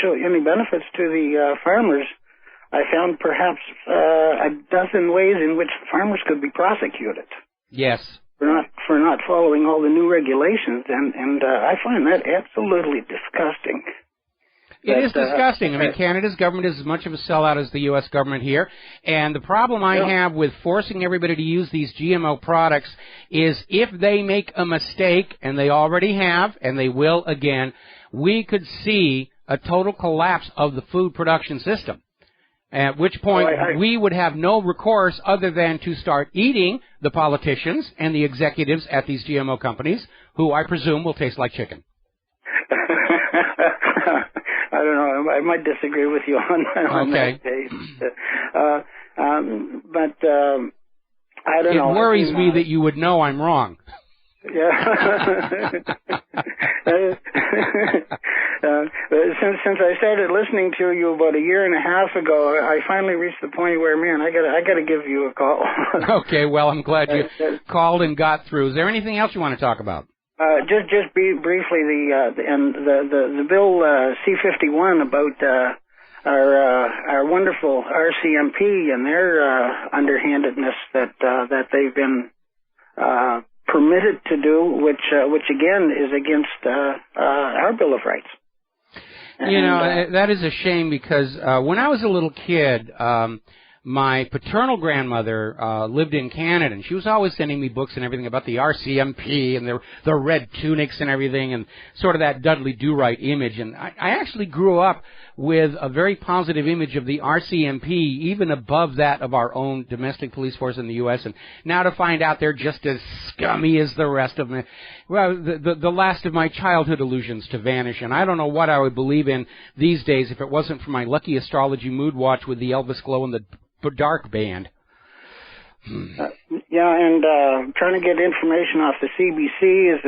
Speaker 5: to the farmers, I found perhaps a dozen ways in which farmers could be prosecuted.
Speaker 2: Yes.
Speaker 5: For not following all the new regulations, and I find that absolutely disgusting.
Speaker 2: It is disgusting. I mean, Canada's government is as much of a sellout as the U.S. government here. And the problem I have with forcing everybody to use these GMO products is if they make a mistake, and they already have, and they will again, we could see a total collapse of the food production system. At which point we would have no recourse other than to start eating the politicians and the executives at these GMO companies, who I presume will taste like chicken.
Speaker 5: I don't know. I might disagree with you on that case. But I don't know.
Speaker 2: It worries me that you would know I'm wrong.
Speaker 5: Yeah. Since I started listening to you about a year and a half ago, I finally reached the point where, man, I gotta give you a call.
Speaker 2: Okay. Well, I'm glad you called and got through. Is there anything else you want to talk about?
Speaker 5: Just briefly, the bill C-51 about our wonderful RCMP and their underhandedness that they've been permitted to do, which again is against our Bill of Rights. And,
Speaker 2: that is a shame because when I was a little kid, my paternal grandmother lived in Canada, and she was always sending me books and everything about the RCMP and the red tunics and everything, and sort of that Dudley Do-Right image. And I actually grew up with a very positive image of the RCMP, even above that of our own domestic police force in the U.S. And now to find out they're just as scummy as the rest of them, well, the last of my childhood illusions to vanish. And I don't know what I would believe in these days if it wasn't for my lucky astrology mood watch with the Elvis Glow and the Dark Band.
Speaker 5: And trying to get information off the CBC is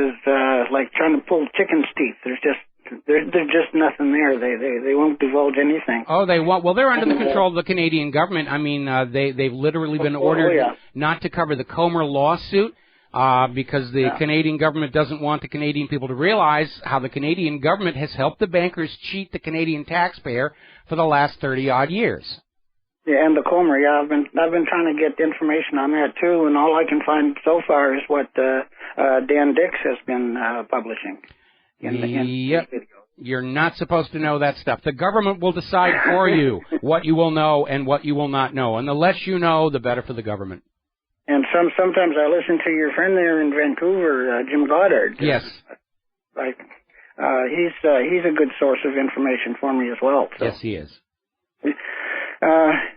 Speaker 5: like trying to pull chicken's teeth. There's just nothing there. They won't divulge anything.
Speaker 2: Oh, they won't. Well, they're under the control of the Canadian government. I mean, they've literally been ordered not to cover the Comer lawsuit. because the Canadian government doesn't want the Canadian people to realize how the Canadian government has helped the bankers cheat the Canadian taxpayer for the last 30-odd years.
Speaker 5: Yeah, and the Comer, I've been trying to get information on that too, and all I can find so far is what Dan Dix has been publishing.
Speaker 2: Yep. You're not supposed to know that stuff. The government will decide for you what you will know and what you will not know, and the less you know, the better for the government.
Speaker 5: And sometimes I listen to your friend there in Vancouver, Jim Goddard.
Speaker 2: Yes.
Speaker 5: He's a good source of information for me as well. So.
Speaker 2: Yes, he is.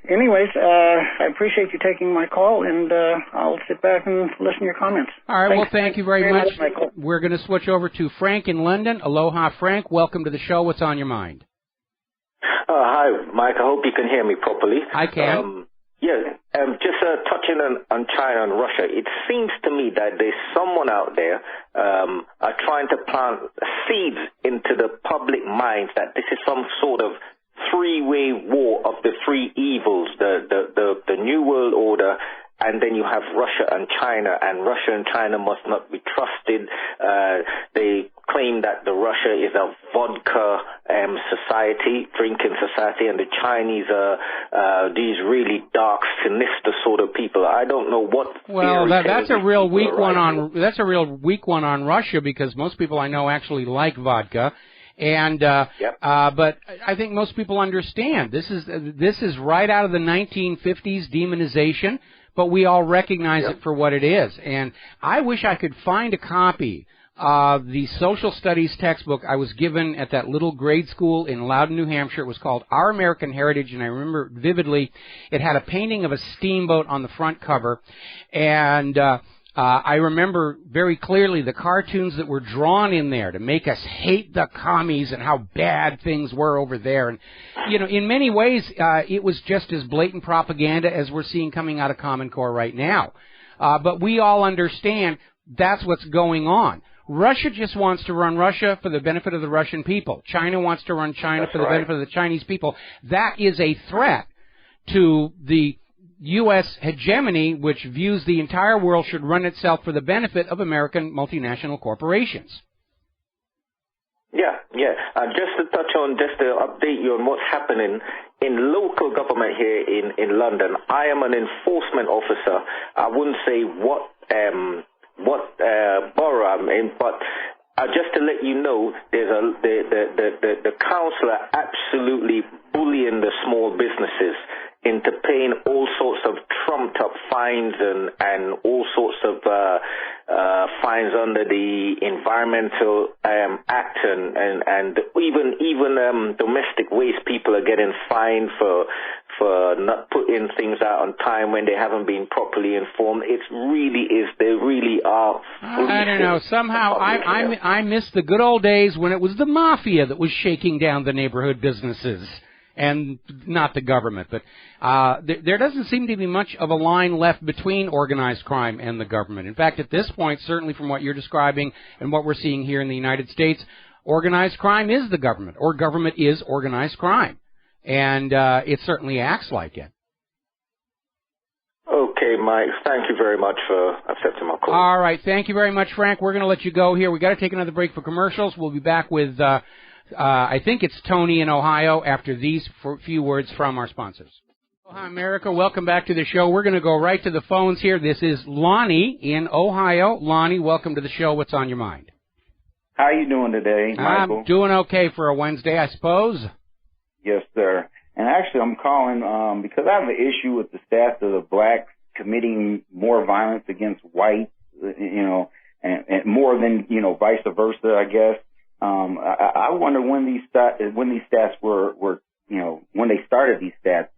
Speaker 5: Anyways, I appreciate you taking my call, and I'll sit back and listen to your comments.
Speaker 2: All right, well, thank you very much.
Speaker 5: Michael.
Speaker 2: We're going to switch over to Frank in London. Aloha, Frank. Welcome to the show. What's on your mind?
Speaker 6: Hi, Mike. I hope you can hear me properly.
Speaker 2: I can.
Speaker 6: Just touching on China and Russia, it seems to me that there's someone out there are trying to plant seeds into the public minds that this is some sort of three-way war of the three evils, the New World Order, and then you have Russia and Russia and China must not be trusted. They claim that the Russia is a vodka society, drinking society, and the Chinese are these really dark, sinister sort of people. I don't know what.
Speaker 2: Well, that's a real weak one on. That's a real weak one on Russia, because most people I know actually like vodka. And but I think most people understand this is right out of the 1950s demonization, but we all recognize it for what it is. And I wish I could find a copy of the social studies textbook I was given at that little grade school in Loudon, New Hampshire. It was called Our American Heritage, and I remember vividly it had a painting of a steamboat on the front cover, and I remember very clearly the cartoons that were drawn in there to make us hate the commies and how bad things were over there. And, you know, in many ways, it was just as blatant propaganda as we're seeing coming out of Common Core right now. But we all understand that's what's going on. Russia just wants to run Russia for the benefit of the Russian people. China wants to run China for the benefit of the Chinese people. That is a threat to the U.S. hegemony, which views the entire world should run itself for the benefit of American multinational corporations.
Speaker 6: Just to touch on, just to update you on what's happening in local government here in London. I am an enforcement officer. I wouldn't say what borough I'm in, but just to let you know, there's the council are absolutely bullying the small businesses into paying all sorts of trumped-up fines and all sorts of fines under the Environmental Act, and even domestic waste people are getting fined for not putting things out on time when they haven't been properly informed. They really are.
Speaker 2: I don't know. Somehow I miss the good old days when it was the mafia that was shaking down the neighborhood businesses, and not the government. But there doesn't seem to be much of a line left between organized crime and the government. In fact, at this point, certainly from what you're describing and what we're seeing here in the United States, organized crime is the government, or government is organized crime. And it certainly acts like it.
Speaker 6: Okay, Mike. Thank you very much for accepting my call.
Speaker 2: All right. Thank you very much, Frank. We're going to let you go here. We've got to take another break for commercials. We'll be back with... I think it's Tony in Ohio after these few words from our sponsors. Hi, America. Welcome back to the show. We're going to go right to the phones here. This is Lonnie in Ohio. Lonnie, welcome to the show. What's on your mind?
Speaker 7: How are you doing today, Michael?
Speaker 2: I'm doing okay for a Wednesday, I suppose.
Speaker 7: Yes, sir. And actually, I'm calling because I have an issue with the stats of the blacks committing more violence against whites, and more than, vice versa, I guess. I wonder when these stats were when they started these stats,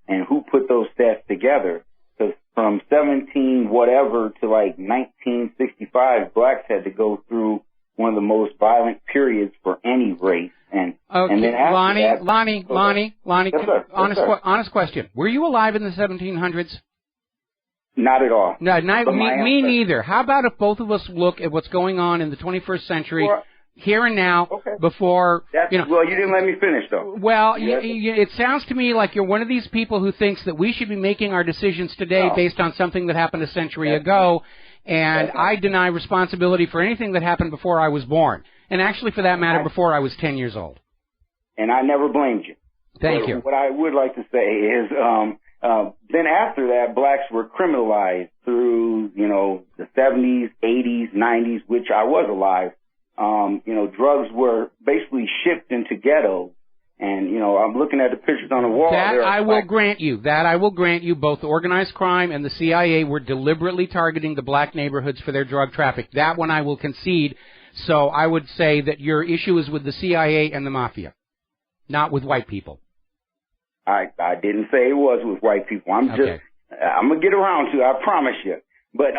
Speaker 7: and who put those stats together. Because from 17 whatever to like 1965, blacks had to go through one of the most violent periods for any race. And then after
Speaker 2: Lonnie,
Speaker 7: yes,
Speaker 2: honest question. Were you alive in the 1700s?
Speaker 7: Not at all.
Speaker 2: No, me neither. How about if both of us look at what's going on in the 21st century? Here and now, before,
Speaker 7: Well, you didn't let me finish, though.
Speaker 2: Well, it sounds to me like you're one of these people who thinks that we should be making our decisions today based on something that happened a century ago. And I deny responsibility for anything that happened before I was born. And actually, for that matter, before I was 10 years old.
Speaker 7: And I never blamed you.
Speaker 2: Thank you.
Speaker 7: What I would like to say is, then after that, blacks were criminalized through, the 70s, 80s, 90s, which I was alive. Drugs were basically shipped into ghettos. And, I'm looking at the pictures on the wall.
Speaker 2: That I will grant you. Both organized crime and the CIA were deliberately targeting the black neighborhoods for their drug traffic. That one I will concede. So I would say that your issue is with the CIA and the mafia, not with white people.
Speaker 7: I didn't say it was with white people. I'm going to get around to it, I promise you. But,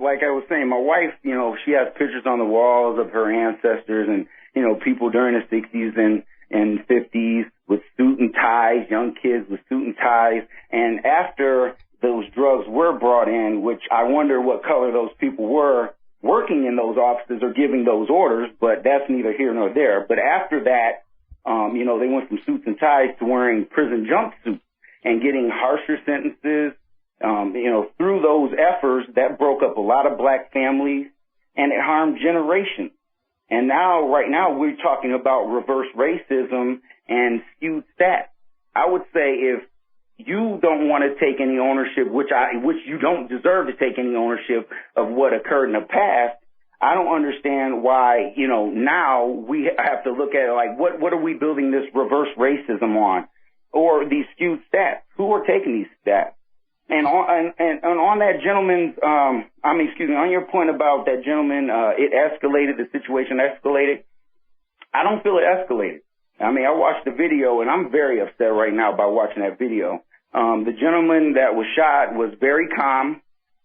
Speaker 7: like I was saying, my wife, she has pictures on the walls of her ancestors and, people during the 60s and 50s with suit and ties, young kids with suit and ties. And after those drugs were brought in, which I wonder what color those people were working in those offices or giving those orders, but that's neither here nor there. But after that, they went from suits and ties to wearing prison jumpsuits and getting harsher sentences. Through those efforts, that broke up a lot of black families and it harmed generations. And right now, we're talking about reverse racism and skewed stats. I would say if you don't want to take any ownership, which you don't deserve to take any ownership of what occurred in the past, I don't understand why, now we have to look at it like, what are we building this reverse racism on? Or these skewed stats? Who are taking these stats? And on that gentleman's, on your point about that gentleman, it escalated, the situation escalated. I don't feel it escalated. I watched the video and I'm very upset right now by watching that video. The gentleman that was shot was very calm.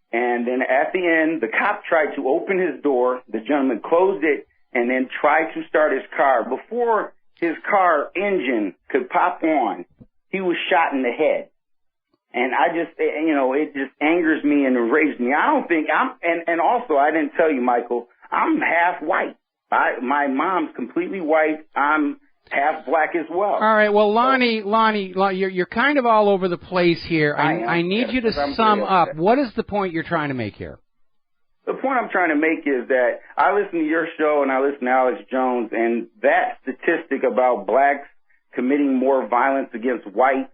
Speaker 7: And then at the end, the cop tried to open his door. The gentleman closed it and then tried to start his car. Before his car engine could pop on, he was shot in the head. And it just angers me and enrages me. I don't think and also I didn't tell you, Michael, I'm half white. My mom's completely white. I'm half black as well. All
Speaker 2: right. Well, Lonnie, you're kind of all over the place here. I need you to sum up. What is the point you're trying to make here?
Speaker 7: The point I'm trying to make is that I listen to your show and I listen to Alex Jones, and that statistic about blacks committing more violence against whites,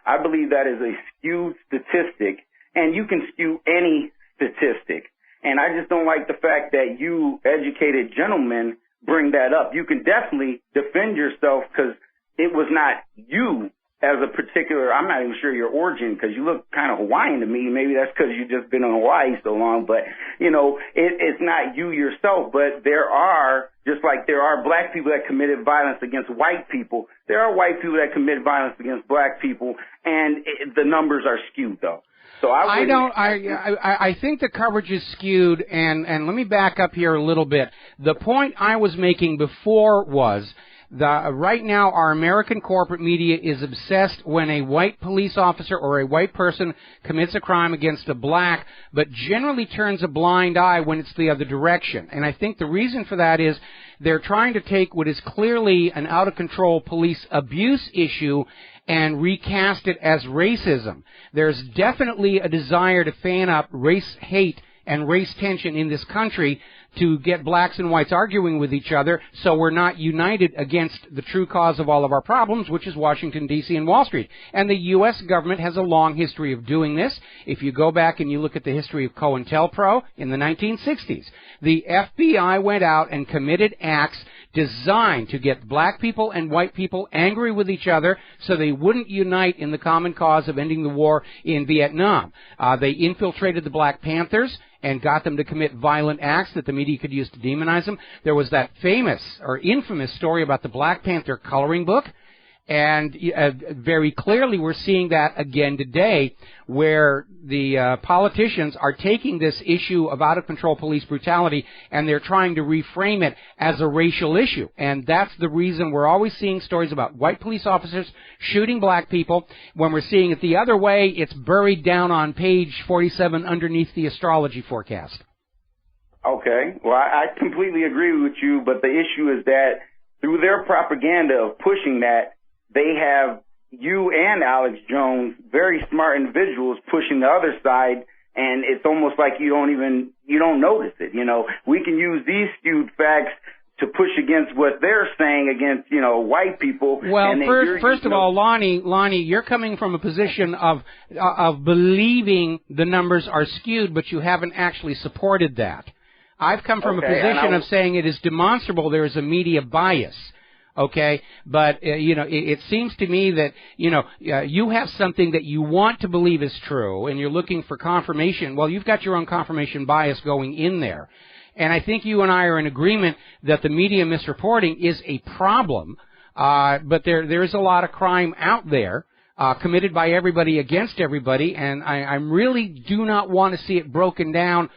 Speaker 7: I believe that is a skewed statistic, and you can skew any statistic. And I just don't like the fact that you educated gentlemen bring that up. You can definitely defend yourself because it was not you as a particular, I'm not even sure your origin because you look kind of Hawaiian to me. Maybe that's because you've just been in Hawaii so long, but, it's not you yourself. But there are, just like there are black people that committed violence against white people, there are white people that commit violence against black people, and the numbers are skewed, though. So
Speaker 2: I think the coverage is skewed, and let me back up here a little bit. The point I was making before was right now our American corporate media is obsessed when a white police officer or a white person commits a crime against a black, but generally turns a blind eye when it's the other direction. And I think the reason for that is they're trying to take what is clearly an out-of-control police abuse issue and recast it as racism. There's definitely a desire to fan up race hate and race tension in this country to get blacks and whites arguing with each other so we're not united against the true cause of all of our problems, which is Washington, D.C. and Wall Street. And the U.S. government has a long history of doing this. If you go back and you look at the history of COINTELPRO in the 1960s, the FBI went out and committed acts designed to get black people and white people angry with each other so they wouldn't unite in the common cause of ending the war in Vietnam. They infiltrated the Black Panthers and got them to commit violent acts that the media could use to demonize them. There was that famous or infamous story about the Black Panther coloring book. And very clearly we're seeing that again today where the politicians are taking this issue of out-of-control police brutality and they're trying to reframe it as a racial issue. And that's the reason we're always seeing stories about white police officers shooting black people. When we're seeing it the other way, it's buried down on page 47 underneath the astrology forecast.
Speaker 7: Okay. Well, I completely agree with you, but the issue is that through their propaganda of pushing that, they have you and Alex Jones, very smart individuals, pushing the other side and it's almost like you don't notice it. You know, we can use these skewed facts to push against what they're saying against, you know, white people.
Speaker 2: Well, first of all, Lonnie, you're coming from a position of believing the numbers are skewed, but you haven't actually supported that. I've come from a position of saying it is demonstrable there is a media bias. Okay, but you know, it seems to me that you have something that you want to believe is true, and you're looking for confirmation. Well, you've got your own confirmation bias going in there. And I think you and I are in agreement that the media misreporting is a problem, but there is a lot of crime out there committed by everybody against everybody, and I really do not want to see it broken down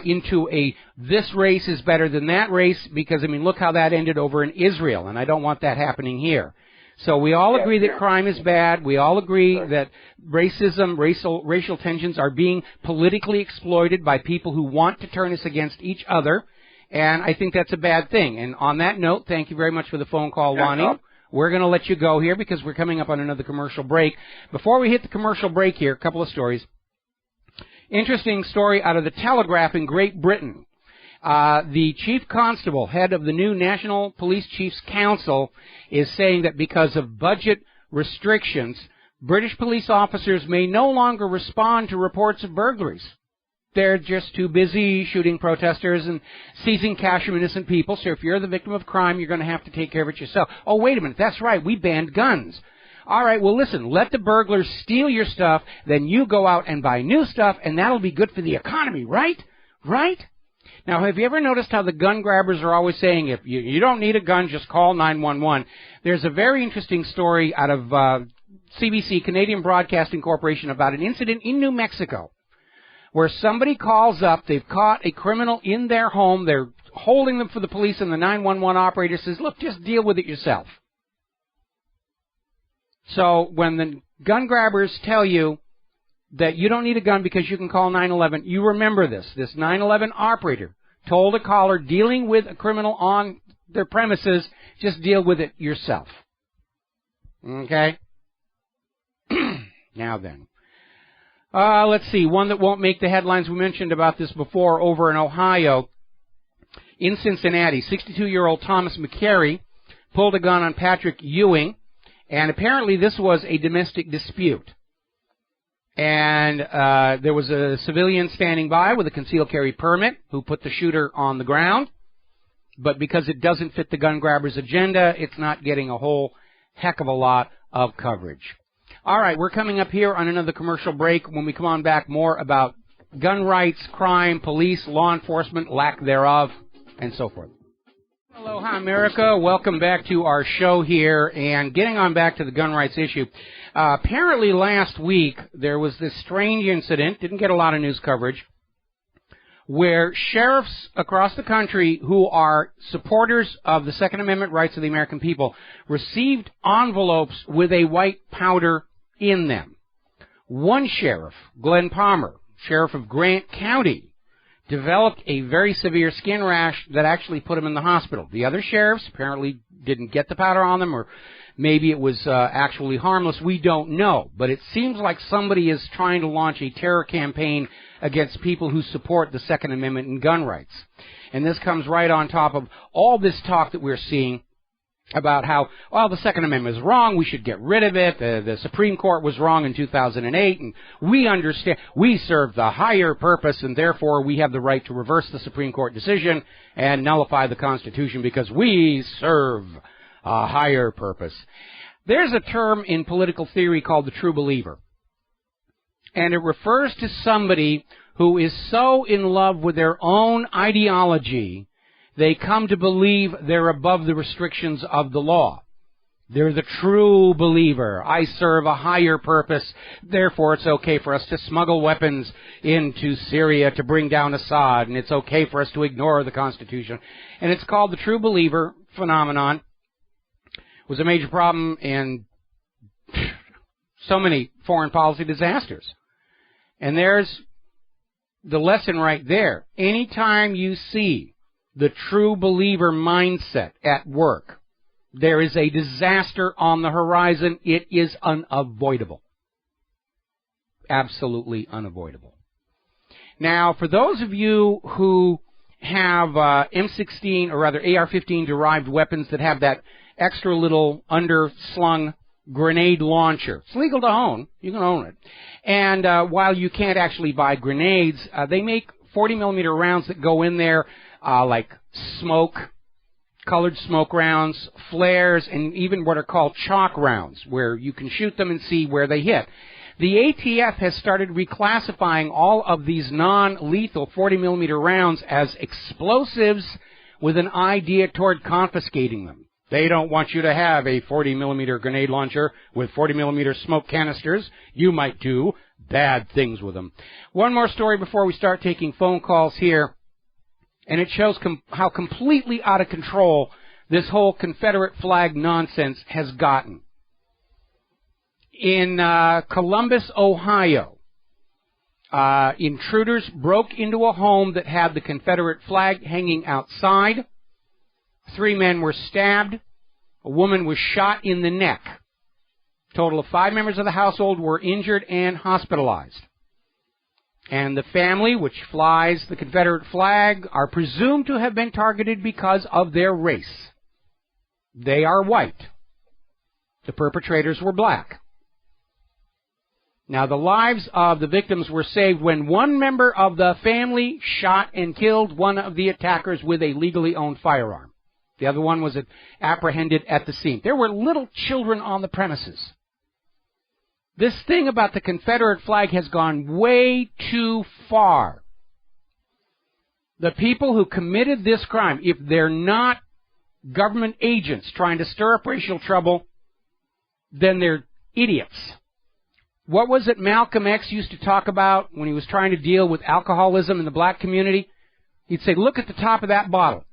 Speaker 2: into this race is better than that race, because, I mean, look how that ended over in Israel, and I don't want that happening here. So we all agree that crime is bad. We all agree that racism, racial tensions are being politically exploited by people who want to turn us against each other, and I think that's a bad thing. And on that note, thank you very much for the phone call, Lonnie. We're going to let you go here because we're coming up on another commercial break. Before we hit the commercial break here, a couple of stories. Interesting story out of the Telegraph in Great Britain. The chief constable, head of the new National Police Chiefs Council, is saying that because of budget restrictions, British police officers may no longer respond to reports of burglaries. They're just too busy shooting protesters and seizing cash from innocent people, so if you're the victim of crime, you're going to have to take care of it yourself. Oh, wait a minute, that's right, we banned guns. All right, well, listen, let the burglars steal your stuff, then you go out and buy new stuff, and that'll be good for the economy, right? Right? Now, have you ever noticed how the gun grabbers are always saying, if you don't need a gun, just call 911? There's a very interesting story out of CBC, Canadian Broadcasting Corporation, about an incident in New Mexico where somebody calls up, they've caught a criminal in their home, they're holding them for the police, and the 911 operator says, look, just deal with it yourself. So when the gun grabbers tell you that you don't need a gun because you can call 911, you remember this. This 911 operator told a caller dealing with a criminal on their premises, just deal with it yourself. Okay? Now then. Let's see. One that won't make the headlines. We mentioned about this before over in Ohio. In Cincinnati, 62-year-old Thomas McCary pulled a gun on Patrick Ewing, and apparently this was a domestic dispute. And there was a civilian standing by with a concealed carry permit who put the shooter on the ground. But because it doesn't fit the gun grabber's agenda, it's not getting a whole heck of a lot of coverage. All right, we're coming up here on another commercial break. When we come on back, more about gun rights, crime, police, law enforcement, lack thereof, and so forth. Aloha, America. Welcome back to our show here. And getting on back to the gun rights issue. Apparently last week, there was this strange incident, didn't get a lot of news coverage, where sheriffs across the country who are supporters of the Second Amendment rights of the American people received envelopes with a white powder in them. One sheriff, Glenn Palmer, sheriff of Grant County, developed a very severe skin rash that actually put him in the hospital. The other sheriffs apparently didn't get the powder on them, or maybe it was actually harmless. We don't know. But it seems like somebody is trying to launch a terror campaign against people who support the Second Amendment and gun rights. And this comes right on top of all this talk that we're seeing about how, well, the Second Amendment is wrong, we should get rid of it, the Supreme Court was wrong in 2008, and we understand, we serve the higher purpose, and therefore we have the right to reverse the Supreme Court decision and nullify the Constitution because we serve a higher purpose. There's a term in political theory called the true believer, and it refers to somebody who is so in love with their own ideology they come to believe they're above the restrictions of the law. They're the true believer. I serve a higher purpose, therefore it's okay for us to smuggle weapons into Syria to bring down Assad, and it's okay for us to ignore the Constitution. And it's called the true believer phenomenon. It was a major problem in so many foreign policy disasters. And there's the lesson right there. Anytime you see the true believer mindset at work, there is a disaster on the horizon. It is unavoidable. Absolutely unavoidable. Now, for those of you who have M16, or rather AR-15 derived weapons that have that extra little underslung grenade launcher, it's legal to own. You can own it. And while you can't actually buy grenades, they make 40-millimeter rounds that go in there like colored smoke rounds, flares, and even what are called chalk rounds, where you can shoot them and see where they hit. The ATF has started reclassifying all of these non-lethal 40-millimeter rounds as explosives with an idea toward confiscating them. They don't want you to have a 40-millimeter grenade launcher with 40-millimeter smoke canisters. You might do bad things with them. One more story before we start taking phone calls here, and it shows how completely out of control this whole Confederate flag nonsense has gotten. In Columbus, Ohio, intruders broke into a home that had the Confederate flag hanging outside. 3 men were stabbed. A woman was shot in the neck. A total of 5 members of the household were injured and hospitalized. And the family, which flies the Confederate flag, are presumed to have been targeted because of their race. They are white. The perpetrators were black. Now, the lives of the victims were saved when one member of the family shot and killed one of the attackers with a legally owned firearm. The other one was apprehended at the scene. There were little children on the premises. This thing about the Confederate flag has gone way too far. The people who committed this crime, if they're not government agents trying to stir up racial trouble, then they're idiots. What was it Malcolm X used to talk about when he was trying to deal with alcoholism in the black community? He'd say, look at the top of that bottle.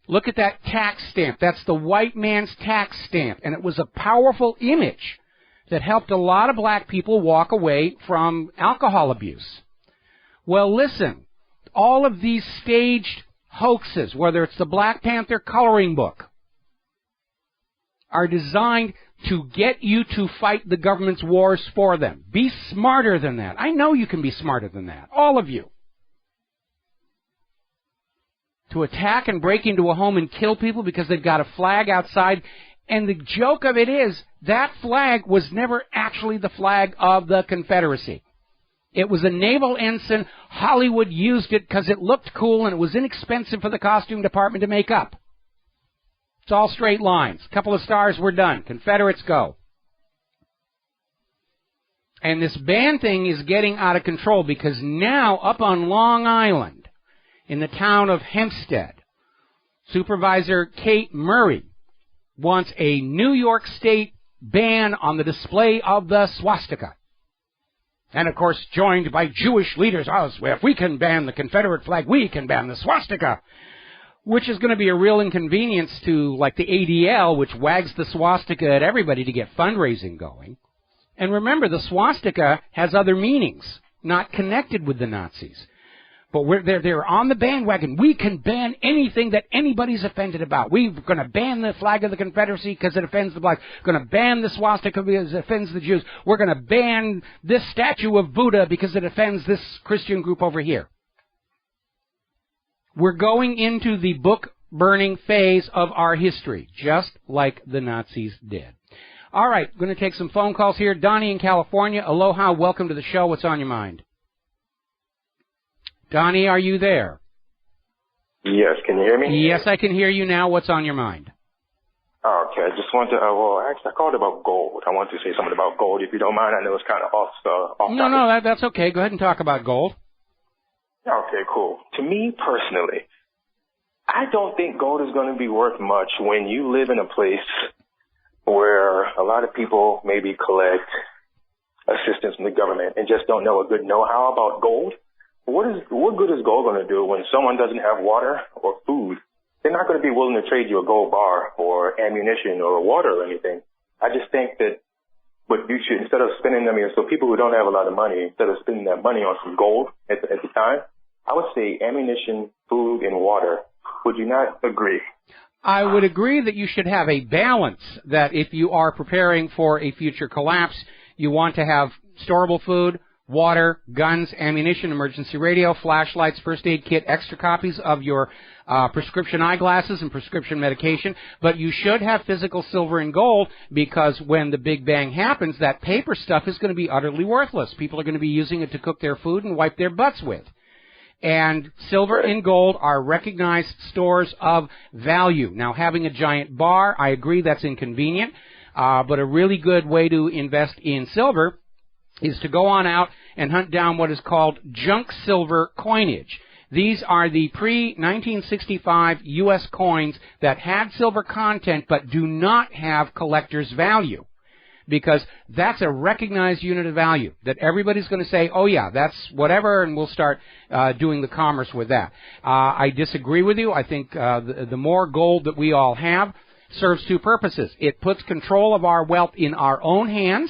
Speaker 2: Look at that tax stamp. That's the white man's tax stamp. And it was a powerful image that helped a lot of black people walk away from alcohol abuse. Well, listen, all of these staged hoaxes, whether it's the Black Panther coloring book, are designed to get you to fight the government's wars for them. Be smarter than that. I know you can be smarter than that. All of you. To attack and break into a home and kill people because they've got a flag outside. And the joke of it is, that flag was never actually the flag of the Confederacy. It was a naval ensign. Hollywood used it because it looked cool and it was inexpensive for the costume department to make up. It's all straight lines. A couple of stars, we're done. Confederates go. And this ban thing is getting out of control because now up on Long Island, in the town of Hempstead, Supervisor Kate Murray wants a New York State ban on the display of the swastika. And, of course, joined by Jewish leaders. Oh, if we can ban the Confederate flag, we can ban the swastika. Which is going to be a real inconvenience to, like, the ADL, which wags the swastika at everybody to get fundraising going. And remember, the swastika has other meanings, not connected with the Nazis. But they're on the bandwagon. We can ban anything that anybody's offended about. We're going to ban the flag of the Confederacy because it offends the blacks. We're going to ban the swastika because it offends the Jews. We're going to ban this statue of Buddha because it offends this Christian group over here. We're going into the book-burning phase of our history, just like the Nazis did. All right, going to take some phone calls here. Donnie in California. Aloha, welcome to the show. What's on your mind? Donnie, are you there?
Speaker 8: Yes, can you hear me?
Speaker 2: Yes, I can hear you now. What's on your mind?
Speaker 8: Okay, I just want to, actually, I called about gold. I want to say something about gold, if you don't mind. I know it's kind of off topic.
Speaker 2: No, that's okay. Go ahead and talk about gold.
Speaker 8: Okay, cool. To me, personally, I don't think gold is going to be worth much when you live in a place where a lot of people maybe collect assistance from the government and just don't know a good know-how about gold. What good is gold going to do when someone doesn't have water or food? They're not going to be willing to trade you a gold bar or ammunition or water or anything. I just think that what you should, instead of spending them, so people who don't have a lot of money, instead of spending that money on some gold at the time, I would say ammunition, food, and water. Would you not agree?
Speaker 2: I would agree that you should have a balance, that if you are preparing for a future collapse, you want to have storable food, water, guns, ammunition, emergency radio, flashlights, first aid kit, extra copies of your prescription eyeglasses and prescription medication. But you should have physical silver and gold, because when the Big Bang happens, that paper stuff is going to be utterly worthless. People are going to be using it to cook their food and wipe their butts with. And silver and gold are recognized stores of value. Now, having a giant bar, I agree that's inconvenient, but a really good way to invest in silver is to go on out and hunt down what is called junk silver coinage. These are the pre-1965 U.S. coins that had silver content but do not have collector's value, because that's a recognized unit of value that everybody's going to say, oh, yeah, that's whatever, and we'll start doing the commerce with that. I disagree with you. I think the more gold that we all have serves two purposes. It puts control of our wealth in our own hands.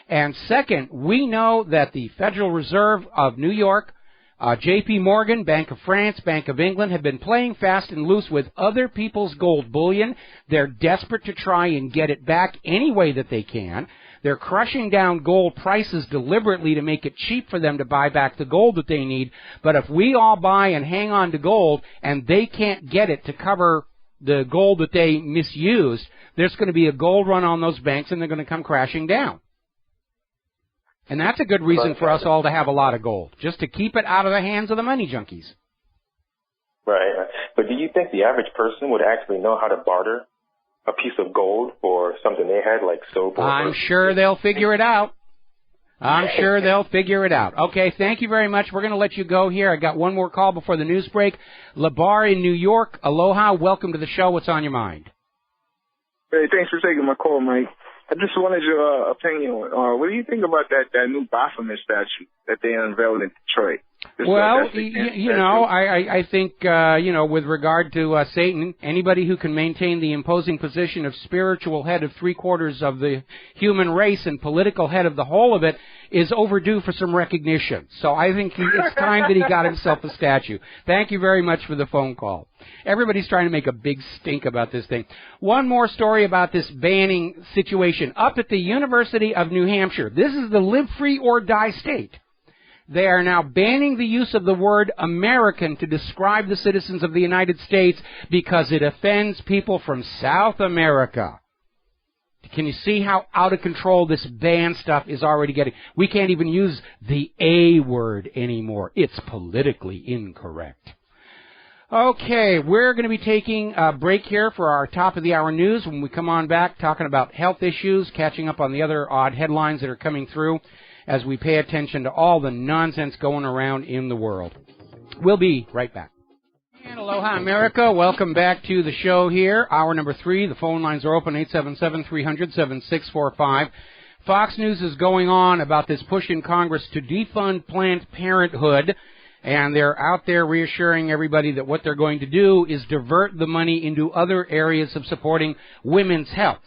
Speaker 2: And second, we know that the Federal Reserve of New York, J.P. Morgan, Bank of France, Bank of England have been playing fast and loose with other people's gold bullion. They're desperate to try and get it back any way that they can. They're crushing down gold prices deliberately to make it cheap for them to buy back the gold that they need. But if we all buy and hang on to gold and they can't get it to cover the gold that they misused, there's going to be a gold run on those banks and they're going to come crashing down. And that's a good reason for us all to have a lot of gold, just to keep it out of the hands of the money junkies.
Speaker 8: Right. But do you think the average person would actually know how to barter a piece of gold for something they had, like soap?
Speaker 2: I'm sure they'll figure it out. Okay, thank you very much. We're going to let you go here. I got one more call before the news break. Labar in New York, aloha. Welcome to the show. What's on your mind?
Speaker 9: Hey, thanks for taking my call, Mike. I just wanted your opinion. What do you think about that new Baphomet statue that they unveiled in Detroit?
Speaker 2: I think, with regard to Satan, anybody who can maintain the imposing position of spiritual head of 3/4 of the human race and political head of the whole of it is overdue for some recognition. So I think it's time that he got himself a statue. Thank you very much for the phone call. Everybody's trying to make a big stink about this thing. One more story about this banning situation. Up at the University of New Hampshire, this is the live free or die state. They are now banning the use of the word American to describe the citizens of the United States because it offends people from South America. Can you see how out of control this ban stuff is already getting? We can't even use the A word anymore. It's politically incorrect. Okay, we're going to be taking a break here for our top of the hour news. When we come on back, talking about health issues, catching up on the other odd headlines that are coming through as we pay attention to all the nonsense going around in the world. We'll be right back. And aloha, America. Welcome back to the show here. Hour number 3. The phone lines are open, 877-300-7645. Fox News is going on about this push in Congress to defund Planned Parenthood, and they're out there reassuring everybody that what they're going to do is divert the money into other areas of supporting women's health.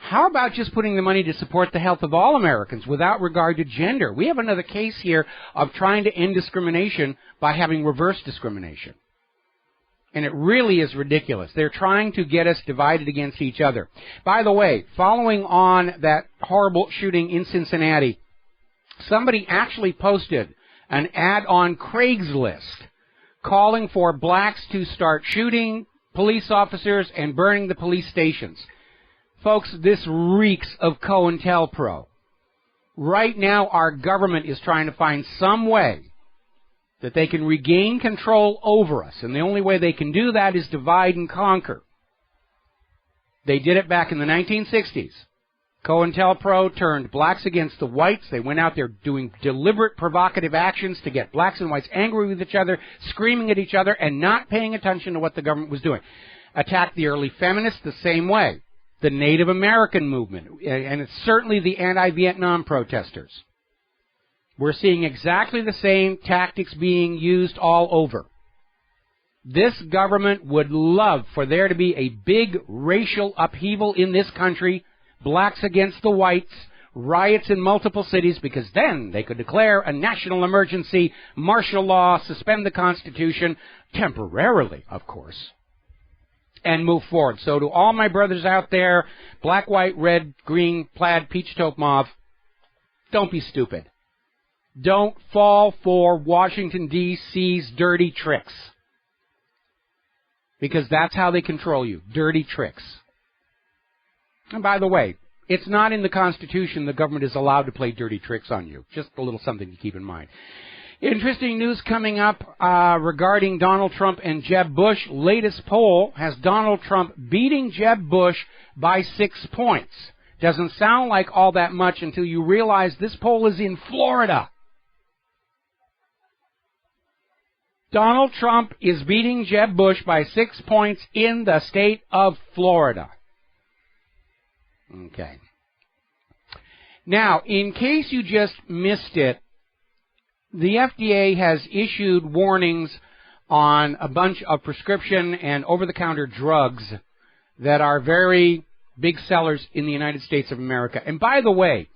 Speaker 2: How about just putting the money to support the health of all Americans without regard to gender? We have another case here of trying to end discrimination by having reverse discrimination. And it really is ridiculous. They're trying to get us divided against each other. By the way, following on that horrible shooting in Cincinnati, somebody actually posted an ad on Craigslist calling for blacks to start shooting police officers and burning the police stations. Folks, this reeks of COINTELPRO. Right now, our government is trying to find some way that they can regain control over us, and the only way they can do that is divide and conquer. They did it back in the 1960s. COINTELPRO turned blacks against the whites. They went out there doing deliberate provocative actions to get blacks and whites angry with each other, screaming at each other, and not paying attention to what the government was doing. Attacked the early feminists the same way. The Native American movement, and it's certainly the anti-Vietnam protesters. We're seeing exactly the same tactics being used all over. This government would love for there to be a big racial upheaval in this country, blacks against the whites, riots in multiple cities, because then they could declare a national emergency, martial law, suspend the Constitution, temporarily, of course, and move forward. So to all my brothers out there, black, white, red, green, plaid, peach, taupe, mauve, don't be stupid. Don't fall for Washington, D.C.'s dirty tricks. Because that's how they control you. Dirty tricks. And by the way, it's not in the Constitution the government is allowed to play dirty tricks on you. Just a little something to keep in mind. Interesting news coming up regarding Donald Trump and Jeb Bush. Latest poll has Donald Trump beating Jeb Bush by 6 points. Doesn't sound like all that much until you realize this poll is in Florida. Donald Trump is beating Jeb Bush by 6 points in the state of Florida. Okay. Now, in case you just missed it, the FDA has issued warnings on a bunch of prescription and over-the-counter drugs that are very big sellers in the United States of America. And by the way,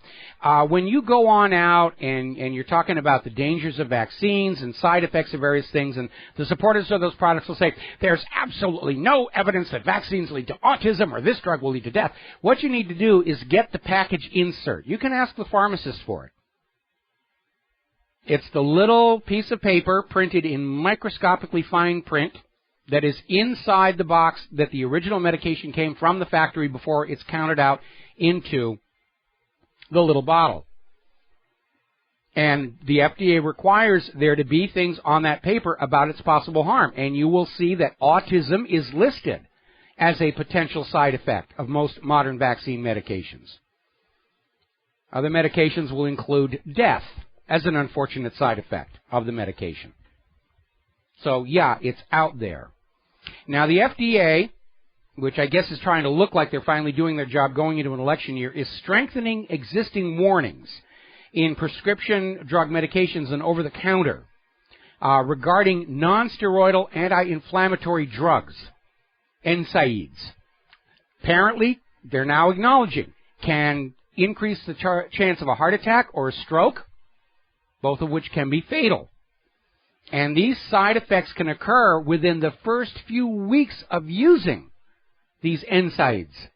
Speaker 2: when you go on out and you're talking about the dangers of vaccines and side effects of various things, and the supporters of those products will say, there's absolutely no evidence that vaccines lead to autism or this drug will lead to death. What you need to do is get the package insert. You can ask the pharmacist for it. It's the little piece of paper printed in microscopically fine print that is inside the box that the original medication came from the factory before it's counted out into the little bottle. And the FDA requires there to be things on that paper about its possible harm. And you will see that autism is listed as a potential side effect of most modern vaccine medications. Other medications will include death as an unfortunate side effect of the medication. So, yeah, it's out there. Now, the FDA, which I guess is trying to look like they're finally doing their job going into an election year, is strengthening existing warnings in prescription drug medications and over-the-counter regarding non-steroidal anti-inflammatory drugs, NSAIDs. Apparently, they're now acknowledging can increase the chance of a heart attack or a stroke, both of which can be fatal. And these side effects can occur within the first few weeks of using these NSAIDs.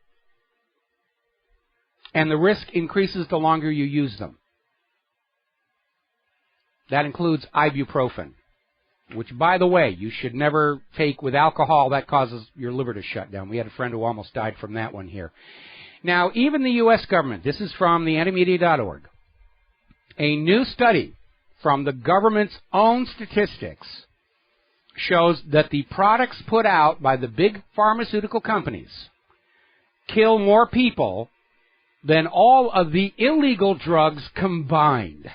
Speaker 2: And the risk increases the longer you use them. That includes ibuprofen, which, by the way, you should never take with alcohol. That causes your liver to shut down. We had a friend who almost died from that one here. Now, even the U.S. government, this is from the antimedia.org, a new study from the government's own statistics shows that the products put out by the big pharmaceutical companies kill more people than all of the illegal drugs combined.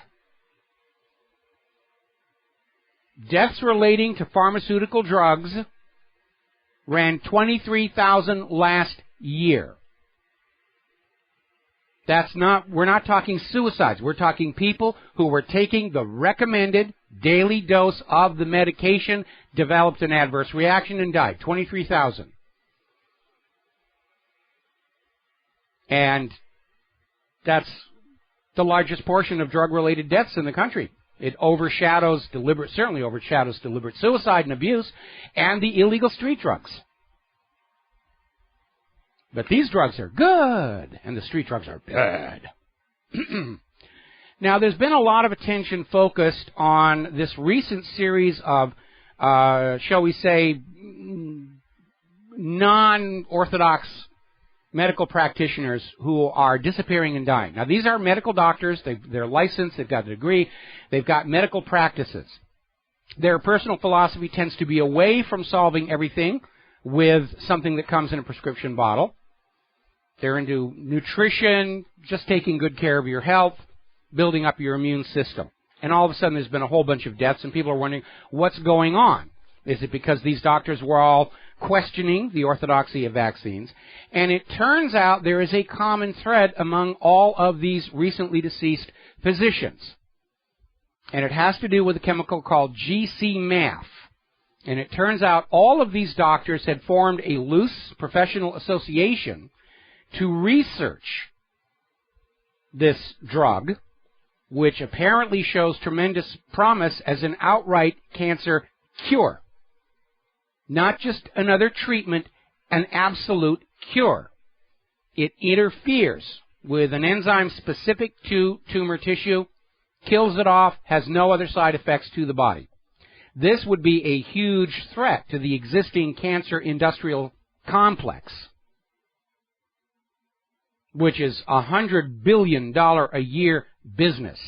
Speaker 2: Deaths relating to pharmaceutical drugs ran 23,000 last year. We're not talking suicides. We're talking people who were taking the recommended daily dose of the medication, developed an adverse reaction, and died. 23,000. And that's the largest portion of drug-related deaths in the country. It certainly overshadows deliberate suicide and abuse and the illegal street drugs. But these drugs are good, and the street drugs are bad. Now, there's been a lot of attention focused on this recent series of, shall we say, non-orthodox medical practitioners who are disappearing and dying. Now, these are medical doctors. They're licensed. They've got a degree. They've got medical practices. Their personal philosophy tends to be away from solving everything with something that comes in a prescription bottle. They're into nutrition, just taking good care of your health, building up your immune system. And all of a sudden there's been a whole bunch of deaths, and people are wondering, what's going on? Is it because these doctors were all questioning the orthodoxy of vaccines? And it turns out there is a common thread among all of these recently deceased physicians. And it has to do with a chemical called GC-MAF. And it turns out all of these doctors had formed a loose professional association to research this drug, which apparently shows tremendous promise as an outright cancer cure. Not just another treatment, an absolute cure. It interferes with an enzyme specific to tumor tissue kills it off, has no other side effects to the body. This would be a huge threat to the existing cancer industrial complex, which is $100 billion a year business.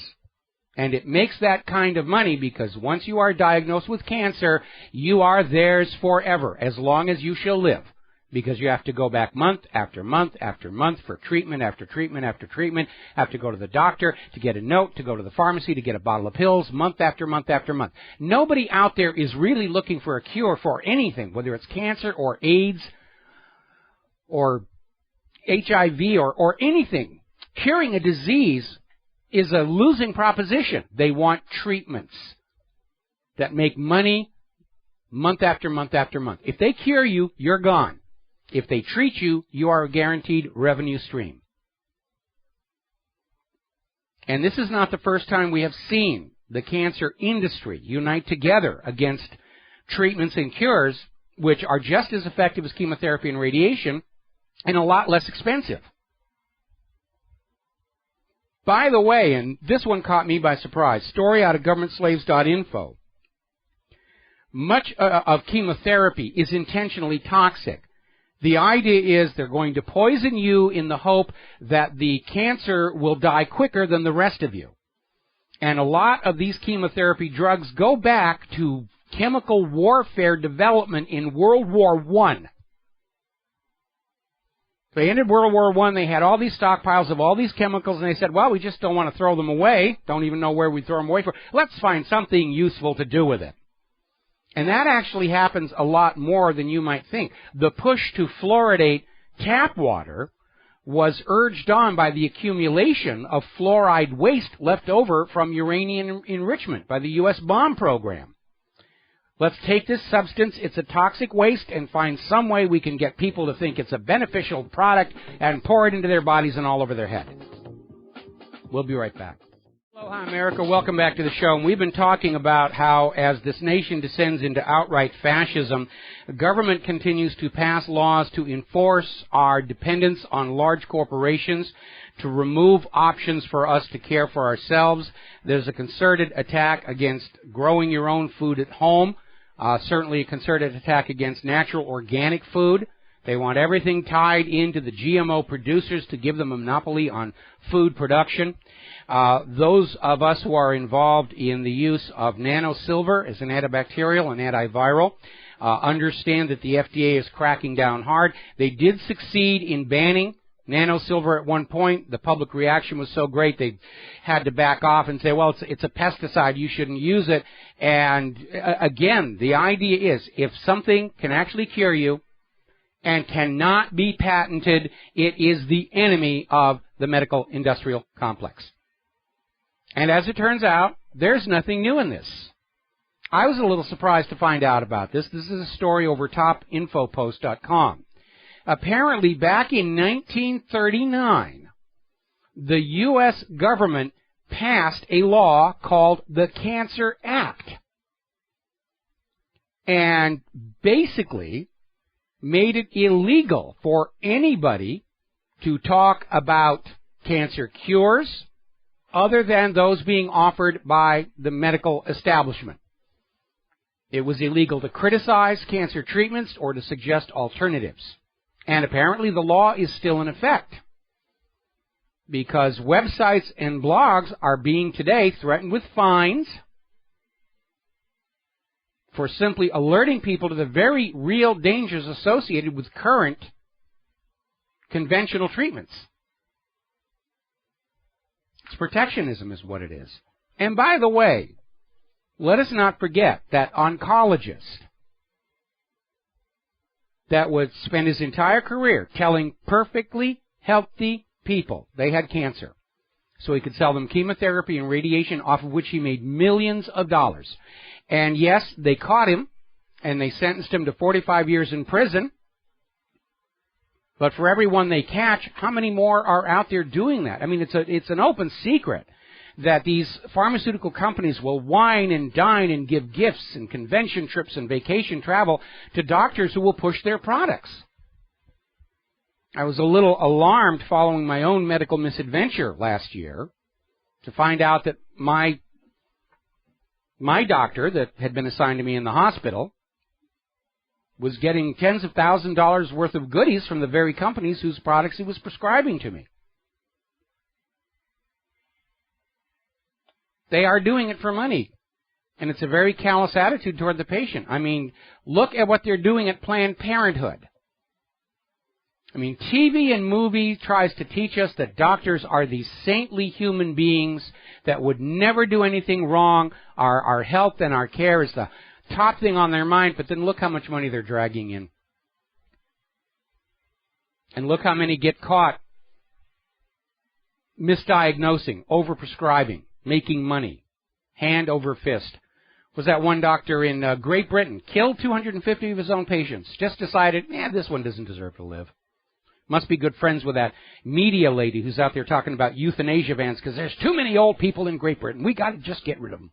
Speaker 2: And it makes that kind of money because once you are diagnosed with cancer, you are theirs forever, as long as you shall live. Because you have to go back month after month after month for treatment after treatment after treatment, have to go to the doctor to get a note, to go to the pharmacy to get a bottle of pills, month after month after month. Nobody out there is really looking for a cure for anything, whether it's cancer or AIDS or HIV or anything. Curing a disease is a losing proposition. They want treatments that make money month after month after month. If they cure you, you're gone. If they treat you, you are a guaranteed revenue stream. And this is not the first time we have seen the cancer industry unite together against treatments and cures which are just as effective as chemotherapy and radiation and a lot less expensive. By the way, and this one caught me by surprise, story out of governmentslaves.info. Much of chemotherapy is intentionally toxic. The idea is they're going to poison you in the hope that the cancer will die quicker than the rest of you. And a lot of these chemotherapy drugs go back to chemical warfare development in World War I. They ended World War I, they had all these stockpiles of all these chemicals, and they said, well, we just don't want to throw them away. Don't even know where we throw them away for. Let's find something useful to do with it. And that actually happens a lot more than you might think. The push to fluoridate tap water was urged on by the accumulation of fluoride waste left over from uranium enrichment by the U.S. bomb program. Let's take this substance, it's a toxic waste, and find some way we can get people to think it's a beneficial product and pour it into their bodies and all over their head. We'll be right back. Aloha, America. Welcome back to the show. And we've been talking about how, as this nation descends into outright fascism, the government continues to pass laws to enforce our dependence on large corporations, to remove options for us to care for ourselves. There's a concerted attack against growing your own food at home, certainly a concerted attack against natural organic food. They want everything tied into the GMO producers to give them a monopoly on food production. Those of us who are involved in the use of nanosilver as an antibacterial and antiviral understand that the FDA is cracking down hard. They did succeed in banning nanosilver at one point. The public reaction was so great they had to back off and say, well, it's a pesticide, you shouldn't use it. And again, the idea is if something can actually cure you and cannot be patented, it is the enemy of the medical industrial complex. And as it turns out, there's nothing new in this. I was a little surprised to find out about this. This is a story over topinfopost.com. Apparently, back in 1939, the U.S. government passed a law called the Cancer Act. And basically made it illegal for anybody to talk about cancer cures other than those being offered by the medical establishment. It was illegal to criticize cancer treatments or to suggest alternatives. And apparently the law is still in effect, because websites and blogs are being today threatened with fines for simply alerting people to the very real dangers associated with current conventional treatments. It's protectionism is what it is. And by the way, let us not forget that oncologist that would spend his entire career telling perfectly healthy people they had cancer so he could sell them chemotherapy and radiation, off of which he made millions of dollars. And yes, they caught him, and they sentenced him to 45 years in prison. But for every one they catch, how many more are out there doing that? I mean, it's an open secret that these pharmaceutical companies will wine and dine and give gifts and convention trips and vacation travel to doctors who will push their products. I was a little alarmed following my own medical misadventure last year to find out that my doctor that had been assigned to me in the hospital was getting tens of thousands of dollars worth of goodies from the very companies whose products he was prescribing to me. They are doing it for money. And it's a very callous attitude toward the patient. I mean, look at what they're doing at Planned Parenthood. I mean, TV and movie tries to teach us that doctors are these saintly human beings that would never do anything wrong. Our health and our care is the top thing on their mind, but then look how much money they're dragging in. And look how many get caught misdiagnosing, overprescribing, making money, hand over fist. Was that one doctor in Great Britain, killed 250 of his own patients, just decided, this one doesn't deserve to live. Must be good friends with that media lady who's out there talking about euthanasia bans because there's too many old people in Great Britain. We got to just get rid of them.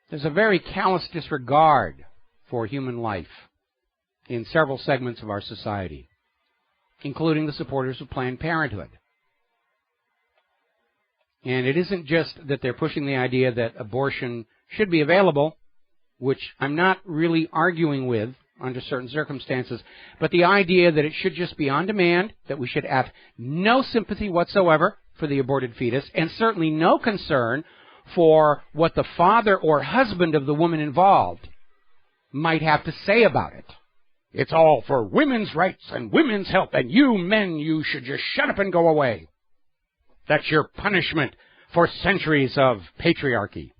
Speaker 2: There's a very callous disregard for human life in several segments of our society, including the supporters of Planned Parenthood. And it isn't just that they're pushing the idea that abortion should be available, which I'm not really arguing with under certain circumstances, but the idea that it should just be on demand, that we should have no sympathy whatsoever for the aborted fetus, and certainly no concern for what the father or husband of the woman involved might have to say about it. It's all for women's rights and women's health, and you men, you should just shut up and go away. That's your punishment for centuries of patriarchy.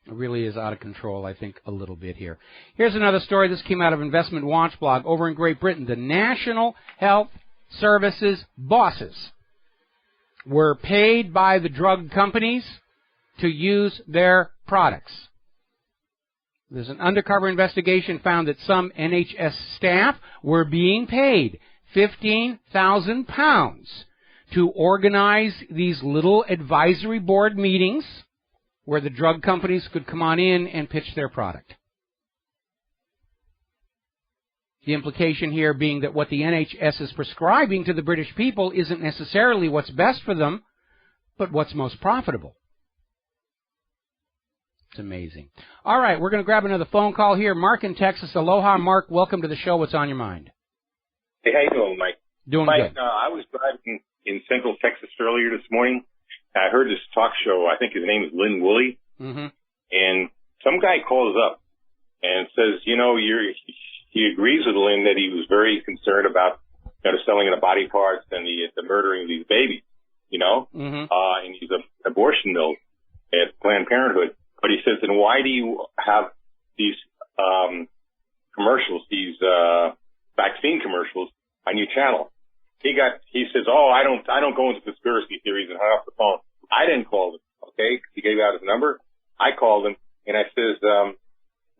Speaker 2: It really is out of control, I think, a little bit here. Here's another story. This came out of Investment Watch blog over in Great Britain. The National Health Services bosses were paid by the drug companies to use their products. There's an undercover investigation found that some NHS staff were being paid £15,000 to organize these little advisory board meetings where the drug companies could come on in and pitch their product. The implication here being that what the NHS is prescribing to the British people isn't necessarily what's best for them, but what's most profitable. It's amazing. All right, we're going to grab another phone call here. Mark in Texas. Aloha, Mark. Welcome to the show. What's on your mind?
Speaker 10: Hey, how you doing, Mike?
Speaker 2: Doing
Speaker 10: Mike,
Speaker 2: good.
Speaker 10: I was driving in Central Texas earlier this morning. I heard this talk show. I think his name is Lynn Woolley.
Speaker 2: Mm-hmm.
Speaker 10: And some guy calls up and says, he agrees with Lynn that he was very concerned about the selling of the body parts and the murdering of these babies,
Speaker 2: Mm-hmm.
Speaker 10: And he's an abortion mill at Planned Parenthood. But he says, then why do you have these commercials, these vaccine commercials on your channel? He says, I don't go into conspiracy theories, and hung up the phone. I didn't call him, okay? He gave out his number. I called him, and I says,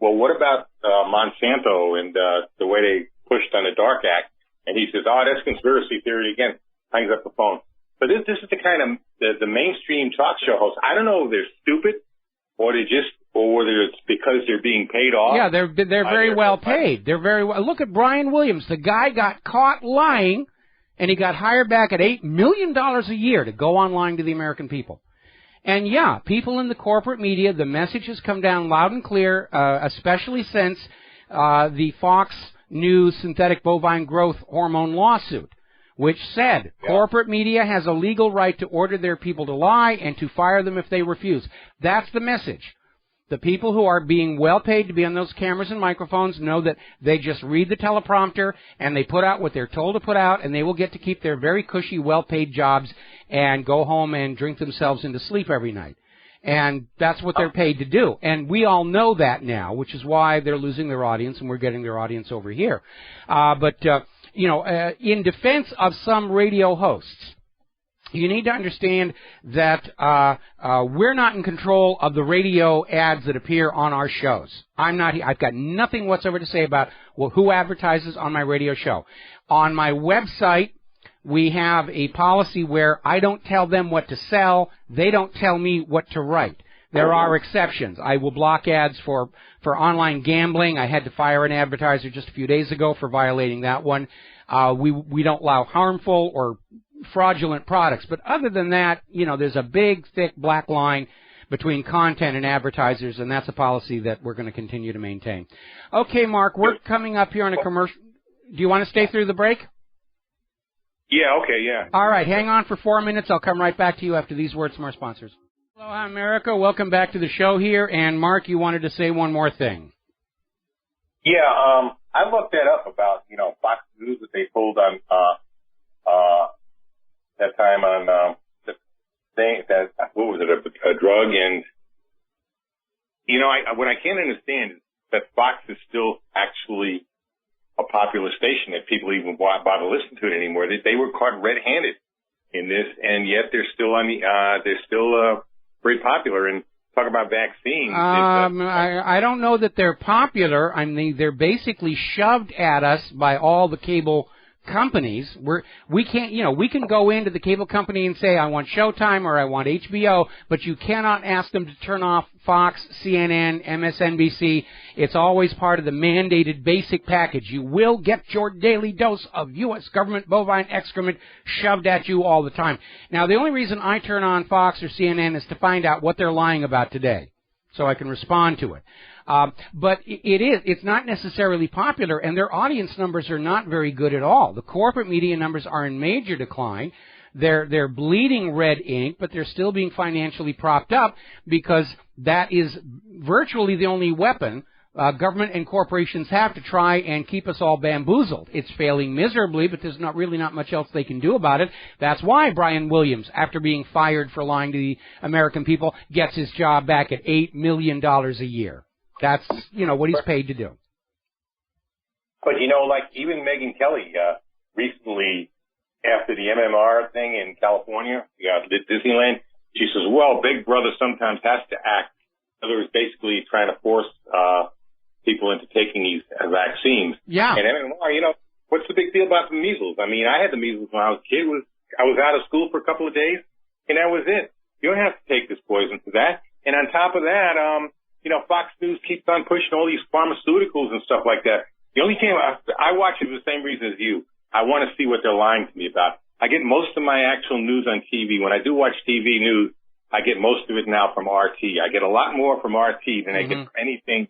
Speaker 10: well, what about Monsanto and the way they pushed on the Dark Act? And he says, that's conspiracy theory again. Hangs up the phone. But this is the kind of the mainstream talk show hosts. I don't know if they're stupid or whether it's because they're being paid off.
Speaker 2: Yeah, they're very well paid. They're very well. Look at Brian Williams. The guy got caught lying, and he got hired back at $8 million a year to go on lying to the American people. And yeah, people in the corporate media, the message has come down loud and clear, especially since the Fox News synthetic bovine growth hormone lawsuit, which said corporate media has a legal right to order their people to lie and to fire them if they refuse. That's the message. The people who are being well paid to be on those cameras and microphones know that they just read the teleprompter and they put out what they're told to put out, and they will get to keep their very cushy, well-paid jobs and go home and drink themselves into sleep every night. And that's what they're paid to do. And we all know that now, which is why they're losing their audience and we're getting their audience over here. In defense of some radio hosts, you need to understand that we're not in control of the radio ads that appear on our shows. I've got nothing whatsoever to say about who advertises on my radio show. On my website, we have a policy where I don't tell them what to sell. They don't tell me what to write. There are exceptions. I will block ads for online gambling. I had to fire an advertiser just a few days ago for violating that one. We don't allow harmful or fraudulent products. But other than that, there's a big, thick black line between content and advertisers, and that's a policy that we're going to continue to maintain. Okay, Mark, we're coming up here on a commercial. Do you want to stay through the break?
Speaker 10: Yeah, okay, yeah.
Speaker 2: All right, hang on for 4 minutes. I'll come right back to you after these words from our sponsors. Aloha, America. Welcome back to the show here. And, Mark, you wanted to say one more thing.
Speaker 10: Yeah, I looked that up about, Fox News that they pulled on that time on the thing, what was it, a drug. And, what I can't understand is that Fox is still actually a popular station that people even bother to listen to it anymore. They were caught red-handed in this, and yet they're still very popular. And talk about vaccines.
Speaker 2: I don't know that they're popular. I mean, they're basically shoved at us by all the cable companies. We can go into the cable company and say, I want Showtime or I want HBO, but you cannot ask them to turn off Fox, CNN, MSNBC. It's always part of the mandated basic package. You will get your daily dose of U.S. government bovine excrement shoved at you all the time. Now, the only reason I turn on Fox or CNN is to find out what they're lying about today, so I can respond to it. But it's not necessarily popular, and their audience numbers are not very good at all. The corporate media numbers are in major decline. They're bleeding red ink, but they're still being financially propped up because that is virtually the only weapon government and corporations have to try and keep us all bamboozled. It's failing miserably, but there's not much else they can do about it. That's why Brian Williams, after being fired for lying to the American people, gets his job back at $8 million a year. That's, what he's paid to do.
Speaker 10: But, even Megyn Kelly, recently, after the MMR thing in California, Disneyland, she says, well, Big Brother sometimes has to act. In other words, basically trying to force people into taking these vaccines.
Speaker 2: Yeah.
Speaker 10: And MMR, what's the big deal about the measles? I mean, I had the measles when I was a kid. I was out of school for a couple of days, and that was it. You don't have to take this poison for that. And on top of that, Fox News keeps on pushing all these pharmaceuticals and stuff like that. The only thing I watch it for the same reason as you. I want to see what they're lying to me about. I get most of my actual news on TV. When I do watch TV news, I get most of it now from RT. I get a lot more from RT than I get from anything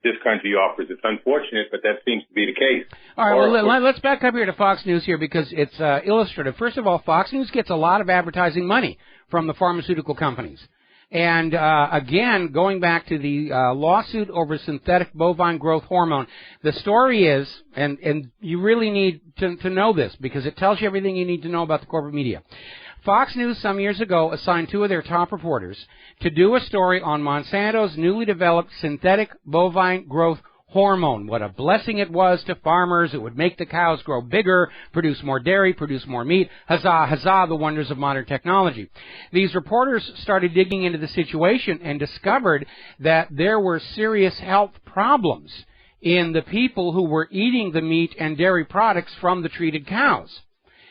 Speaker 10: this country offers. It's unfortunate, but that seems to be the case.
Speaker 2: All right, let's back up here to Fox News here because it's illustrative. First of all, Fox News gets a lot of advertising money from the pharmaceutical companies. And, again, going back to the lawsuit over synthetic bovine growth hormone, the story is, and you really need to know this because it tells you everything you need to know about the corporate media. Fox News some years ago assigned two of their top reporters to do a story on Monsanto's newly developed synthetic bovine growth hormone. What a blessing it was to farmers. It would make the cows grow bigger, produce more dairy, produce more meat. Huzzah, huzzah, the wonders of modern technology. These reporters started digging into the situation and discovered that there were serious health problems in the people who were eating the meat and dairy products from the treated cows.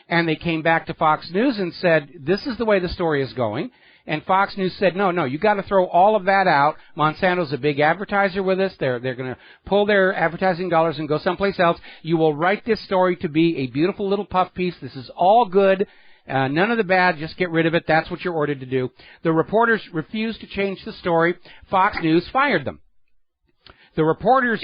Speaker 2: And they came back to Fox News and said, this is the way the story is going. And Fox News said, no, you got to throw all of that out. Monsanto's a big advertiser with us. They're going to pull their advertising dollars and go someplace else. You will write this story to be a beautiful little puff piece. This is all good. None of the bad. Just get rid of it. That's what you're ordered to do. The reporters refused to change the story. Fox News fired them. The reporters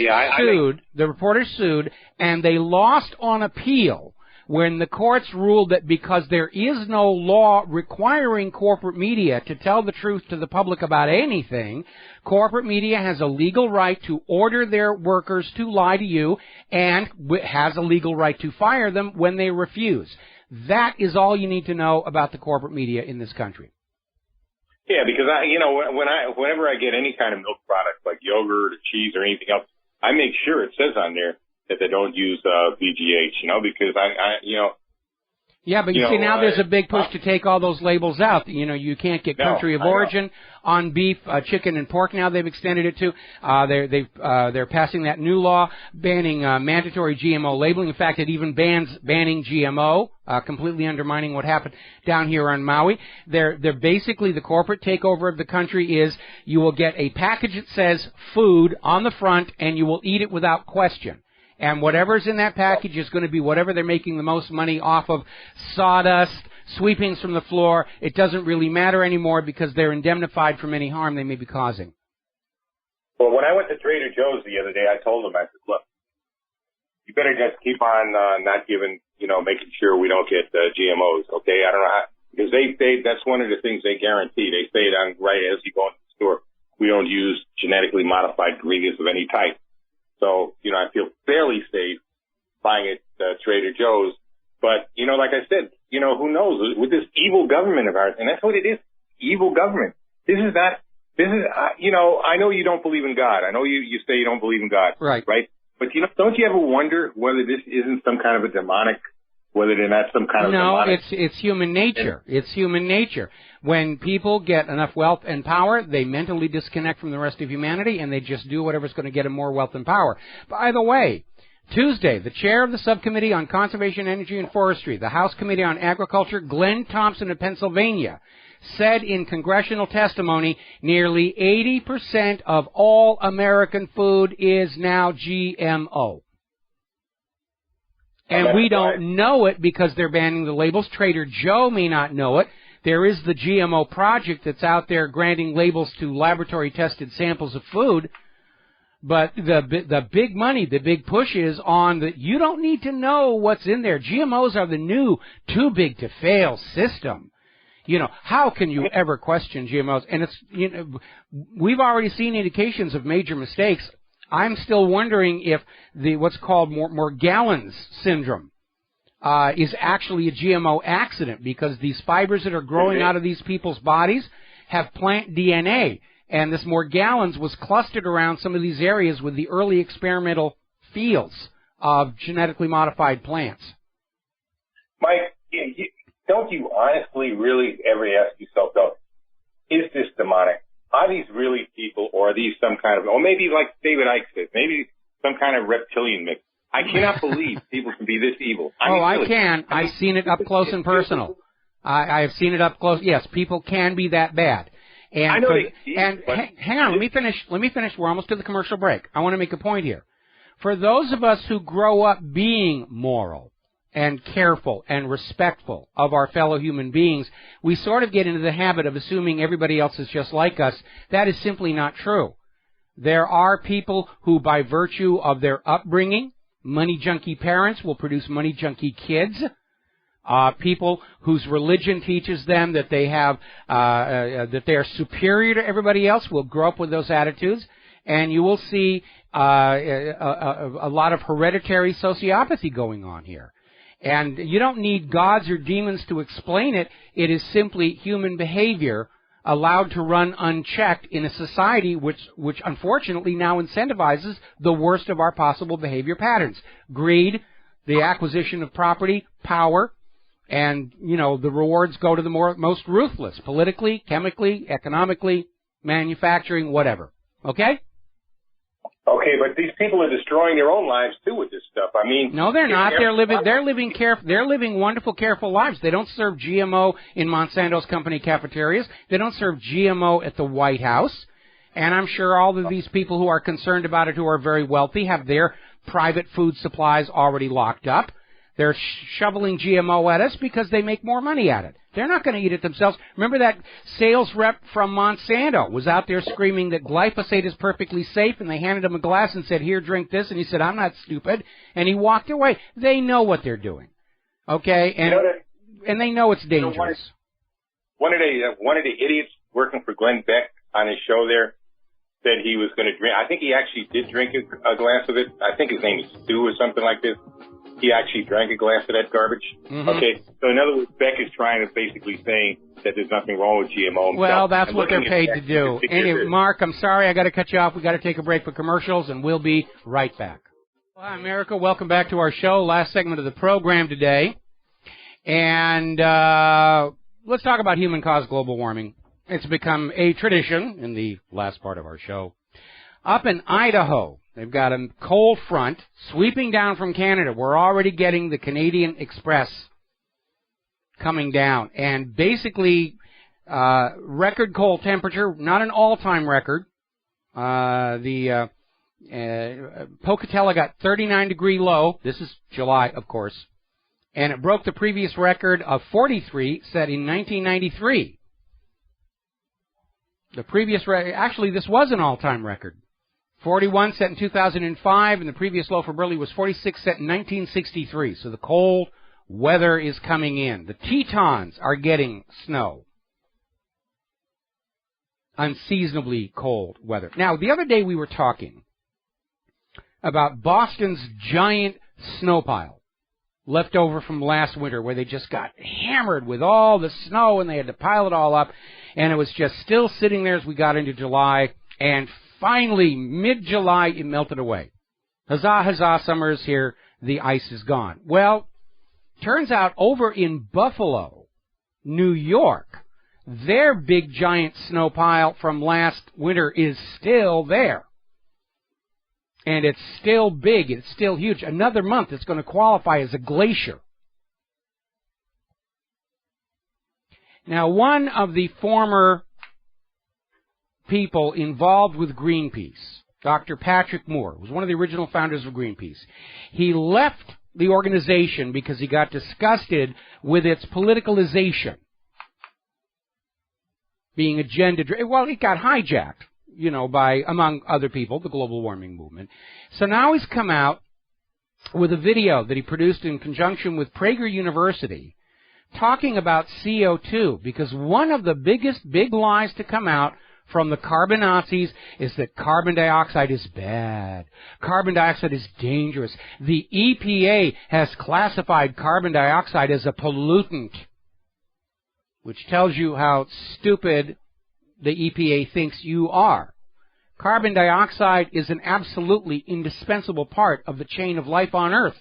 Speaker 2: sued, and they lost on appeal when the courts ruled that because there is no law requiring corporate media to tell the truth to the public about anything, corporate media has a legal right to order their workers to lie to you and has a legal right to fire them when they refuse. That is all you need to know about the corporate media in this country.
Speaker 10: Yeah, because whenever I get any kind of milk product like yogurt or cheese or anything else, I make sure it says on there that they don't use VGH, because
Speaker 2: Yeah, but you see, now there's a big push to take all those labels out. You know, you can't get country of origin on beef, chicken, and pork. Now they've extended it to. They're passing that new law banning mandatory GMO labeling. In fact, it even banning GMO, completely undermining what happened down here on Maui. They're basically, the corporate takeover of the country is you will get a package that says food on the front, and you will eat it without question. And whatever's in that package is going to be whatever they're making the most money off of: sawdust, sweepings from the floor. It doesn't really matter anymore because they're indemnified from any harm they may be causing.
Speaker 10: Well, when I went to Trader Joe's the other day, I told them, I said, look, you better just keep on not giving, making sure we don't get GMOs, okay? I don't know how, because that's one of the things they guarantee. They say it on right as you go into the store. We don't use genetically modified ingredients of any type. So, I feel fairly safe buying at Trader Joe's. But, like I said, who knows? With this evil government of ours, and that's what it is, evil government. I know you don't believe in God. I know you say you don't believe in God. Right? But, don't you ever wonder whether this isn't some kind of a demonic, whether they're not some kind of demonic?
Speaker 2: No, it's human nature. It's human nature. When people get enough wealth and power, they mentally disconnect from the rest of humanity, and they just do whatever's going to get them more wealth and power. By the way, Tuesday, the chair of the Subcommittee on Conservation, Energy, and Forestry, the House Committee on Agriculture, Glenn Thompson of Pennsylvania, said in congressional testimony nearly 80% of all American food is now GMO. And we don't know it because they're banning the labels. Trader Joe may not know it. There is the GMO project that's out there granting labels to laboratory-tested samples of food. But the big money, the big push is on the, you don't need to know what's in there. GMOs are the new too-big-to-fail system. How can you ever question GMOs? And it's, we've already seen indications of major mistakes. I'm still wondering if what's called Morgellons syndrome is actually a GMO accident, because these fibers that are growing out of these people's bodies have plant DNA, and this Morgellons was clustered around some of these areas with the early experimental fields of genetically modified plants.
Speaker 10: Mike, don't you honestly really ever ask yourself, though, is this demonic? Are these really people, or are these some kind of, or maybe like David Icke said, maybe some kind of reptilian mix? I cannot believe people can be this evil.
Speaker 2: I can. I've seen it up close and personal. I have seen it up close. Yes, people can be that bad. And
Speaker 10: I know
Speaker 2: hang on, let me finish. We're almost to the commercial break. I want to make a point here. For those of us who grow up being moral and careful and respectful of our fellow human beings, we sort of get into the habit of assuming everybody else is just like us. That is simply not true. There are people who, by virtue of their upbringing, money junkie parents will produce money junkie kids. People whose religion teaches them that they have that they are superior to everybody else will grow up with those attitudes, and you will see a lot of hereditary sociopathy going on here. And you don't need gods or demons to explain it. It is simply human behavior allowed to run unchecked in a society which unfortunately now incentivizes the worst of our possible behavior patterns: greed, the acquisition of property, power, and, the rewards go to the most ruthless, politically, chemically, economically, manufacturing, whatever. Okay?
Speaker 10: Okay, but these people are destroying their own lives too with this stuff. I mean,
Speaker 2: no, they're not. They're living wonderful, careful lives. They don't serve GMO in Monsanto's company cafeterias. They don't serve GMO at the White House. And I'm sure all of these people who are concerned about it, who are very wealthy, have their private food supplies already locked up. They're shoveling GMO at us because they make more money at it. They're not going to eat it themselves. Remember that sales rep from Monsanto was out there screaming that glyphosate is perfectly safe, and they handed him a glass and said, "Here, drink this." And he said, "I'm not stupid." And he walked away. They know what they're doing. Okay? And they know it's dangerous.
Speaker 10: One of the idiots working for Glenn Beck on his show there said he was going to drink. I think he actually did drink a glass of it. I think his name is Stu or something like this. He actually drank a glass of that garbage. Mm-hmm. Okay, so in other words, Beck is trying to basically saying that there's nothing wrong with GMO himself.
Speaker 2: Well, that's what they're paid to do. Anyway, Mark, I'm sorry, I got to cut you off. We got to take a break for commercials, and we'll be right back. Well, hi, America. Welcome back to our show. Last segment of the program today. And let's talk about human-caused global warming. It's become a tradition in the last part of our show. Up in Idaho, they've got a cold front sweeping down from Canada. We're already getting the Canadian Express coming down. And basically, record cold temperature, not an all-time record. Pocatello got 39-degree low. This is July, of course. And it broke the previous record of 43 set in 1993. The previous record, actually, this was an all-time record. 41 set in 2005, and the previous low for Burley was 46 set in 1963. So the cold weather is coming in. The Tetons are getting snow. Unseasonably cold weather. Now, the other day we were talking about Boston's giant snow pile left over from last winter, where they just got hammered with all the snow and they had to pile it all up, and it was just still sitting there as we got into July, and finally, mid-July, it melted away. Huzzah, huzzah, summer is here, the ice is gone. Well, turns out over in Buffalo, New York, their big giant snow pile from last winter is still there. And it's still big, it's still huge. Another month it's going to qualify as a glacier. Now, one of the former people involved with Greenpeace, Dr. Patrick Moore, was one of the original founders of Greenpeace. He left the organization because he got disgusted with its politicalization, being agenda-driven. Well, it got hijacked, by, among other people, the global warming movement. So now he's come out with a video that he produced in conjunction with Prager University talking about CO2, because one of the biggest big lies to come out from the carbon Nazis is that carbon dioxide is bad. Carbon dioxide is dangerous. The EPA has classified carbon dioxide as a pollutant, which tells you how stupid the EPA thinks you are. Carbon dioxide is an absolutely indispensable part of the chain of life on Earth.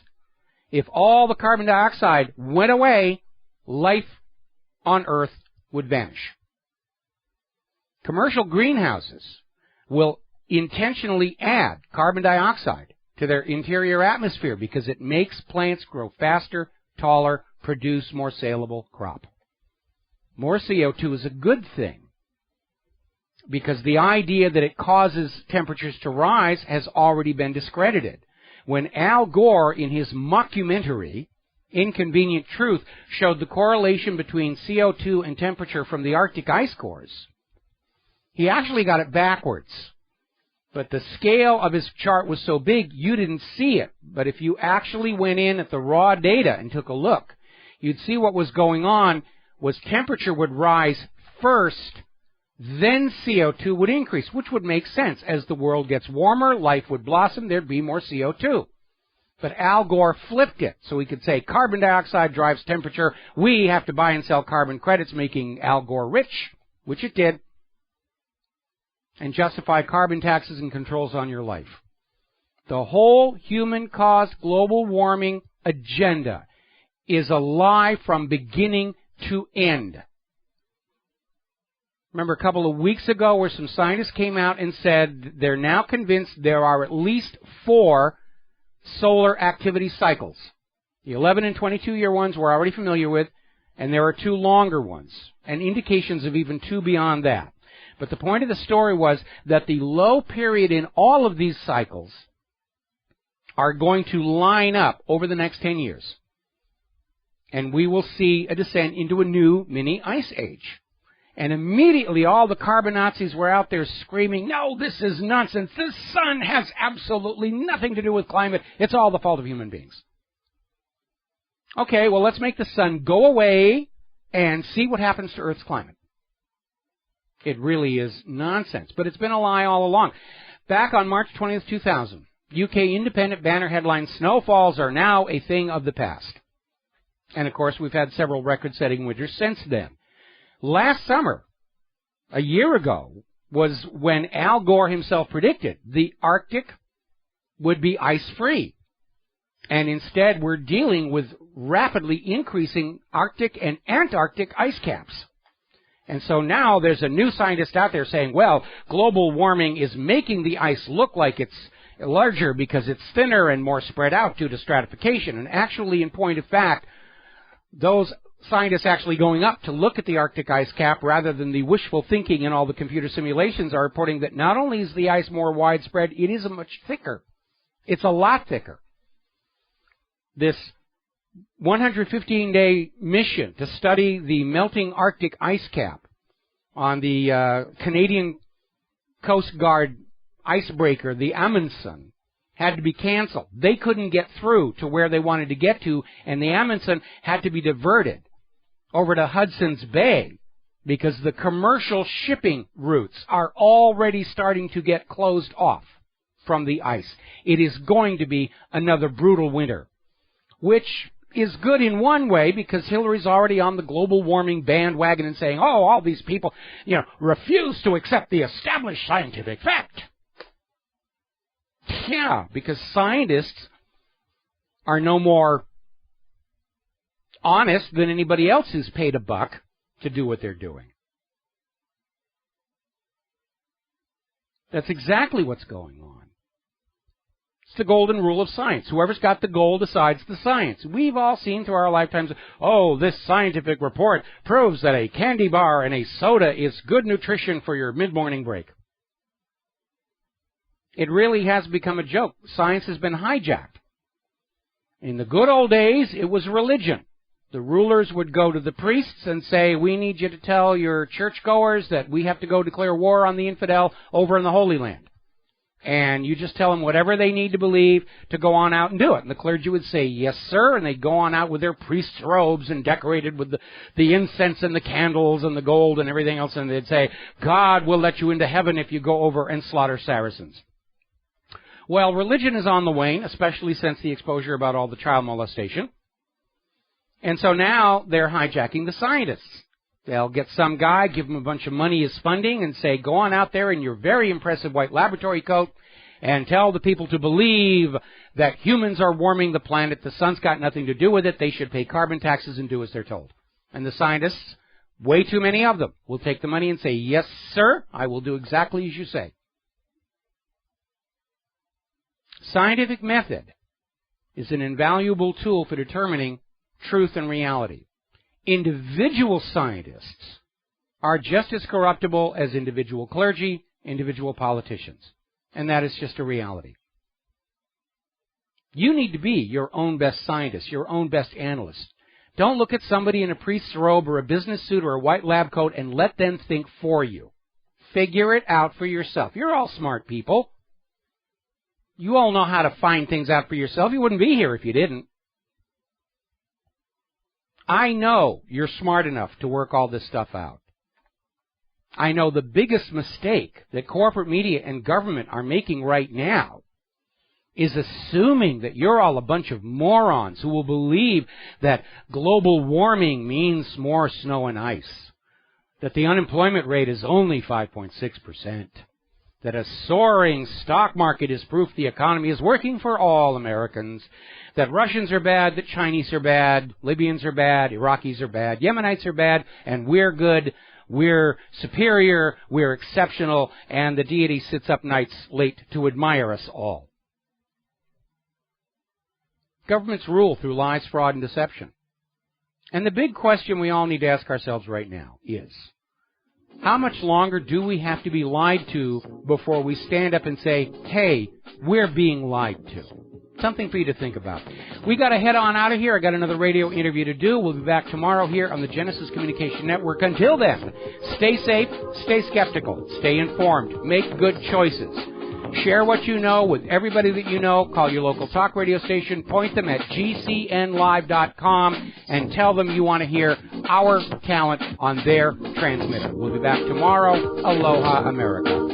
Speaker 2: If all the carbon dioxide went away, life on Earth would vanish. Commercial greenhouses will intentionally add carbon dioxide to their interior atmosphere because it makes plants grow faster, taller, produce more saleable crop. More CO2 is a good thing, because the idea that it causes temperatures to rise has already been discredited. When Al Gore, in his mockumentary, Inconvenient Truth, showed the correlation between CO2 and temperature from the Arctic ice cores, he actually got it backwards. But the scale of his chart was so big, you didn't see it. But if you actually went in at the raw data and took a look, you'd see what was going on was temperature would rise first, then CO2 would increase, which would make sense. As the world gets warmer, life would blossom, there'd be more CO2. But Al Gore flipped it, so he could say carbon dioxide drives temperature, we have to buy and sell carbon credits, making Al Gore rich, which it did, and justify carbon taxes and controls on your life. The whole human-caused global warming agenda is a lie from beginning to end. Remember a couple of weeks ago where some scientists came out and said they're now convinced there are at least 4 solar activity cycles. The 11 and 22-year ones we're already familiar with, and there are 2 longer ones, and indications of even 2 beyond that. But the point of the story was that the low period in all of these cycles are going to line up over the next 10 years. And we will see a descent into a new mini ice age. And immediately all the carbon Nazis were out there screaming, no, this is nonsense. The sun has absolutely nothing to do with climate. It's all the fault of human beings. Okay, well, let's make the sun go away and see what happens to Earth's climate. It really is nonsense, but it's been a lie all along. Back on March 20th, 2000, UK Independent banner headline, snowfalls are now a thing of the past. And, of course, we've had several record-setting winters since then. Last summer, a year ago, was when Al Gore himself predicted the Arctic would be ice-free. And instead, we're dealing with rapidly increasing Arctic and Antarctic ice caps. And so now there's a new scientist out there saying, well, global warming is making the ice look like it's larger because it's thinner and more spread out due to stratification. And actually, in point of fact, those scientists actually going up to look at the Arctic ice cap rather than the wishful thinking in all the computer simulations are reporting that not only is the ice more widespread, it is much thicker. It's a lot thicker. This 115-day mission to study the melting Arctic ice cap on the Canadian Coast Guard icebreaker, the Amundsen, had to be canceled. They couldn't get through to where they wanted to get to, and the Amundsen had to be diverted over to Hudson's Bay because the commercial shipping routes are already starting to get closed off from the ice. It is going to be another brutal winter, which is good in one way because Hillary's already on the global warming bandwagon and saying, oh, all these people, refuse to accept the established scientific fact. Yeah, because scientists are no more honest than anybody else who's paid a buck to do what they're doing. That's exactly what's going on. It's the golden rule of science. Whoever's got the gold decides the science. We've all seen through our lifetimes, oh, this scientific report proves that a candy bar and a soda is good nutrition for your mid-morning break. It really has become a joke. Science has been hijacked. In the good old days, it was religion. The rulers would go to the priests and say, we need you to tell your churchgoers that we have to go declare war on the infidel over in the Holy Land. And you just tell them whatever they need to believe to go on out and do it. And the clergy would say, yes, sir. And they'd go on out with their priest's robes and decorated with the incense and the candles and the gold and everything else. And they'd say, God will let you into heaven if you go over and slaughter Saracens. Well, religion is on the wane, especially since the exposure about all the child molestation. And so now they're hijacking the scientists. They'll get some guy, give him a bunch of money as funding, and say, go on out there in your very impressive white laboratory coat and tell the people to believe that humans are warming the planet. The sun's got nothing to do with it. They should pay carbon taxes and do as they're told. And the scientists, way too many of them, will take the money and say, yes, sir, I will do exactly as you say. Scientific method is an invaluable tool for determining truth and reality. Individual scientists are just as corruptible as individual clergy, individual politicians. And that is just a reality. You need to be your own best scientist, your own best analyst. Don't look at somebody in a priest's robe or a business suit or a white lab coat and let them think for you. Figure it out for yourself. You're all smart people. You all know how to find things out for yourself. You wouldn't be here if you didn't. I know you're smart enough to work all this stuff out. I know the biggest mistake that corporate media and government are making right now is assuming that you're all a bunch of morons who will believe that global warming means more snow and ice, that the unemployment rate is only 5.6%, that a soaring stock market is proof the economy is working for all Americans, that Russians are bad, that Chinese are bad, Libyans are bad, Iraqis are bad, Yemenites are bad, and we're good, we're superior, we're exceptional, and the deity sits up nights late to admire us all. Governments rule through lies, fraud, and deception. And the big question we all need to ask ourselves right now is, how much longer do we have to be lied to before we stand up and say, hey, we're being lied to? Something for you to think about. We got to head on out of here. I got another radio interview to do. We'll be back tomorrow here on the Genesis Communication Network. Until then, stay safe, stay skeptical, stay informed, make good choices. Share what you know with everybody that you know. Call your local talk radio station. Point them at gcnlive.com and tell them you want to hear our talent on their transmitter. We'll be back tomorrow. Aloha, America.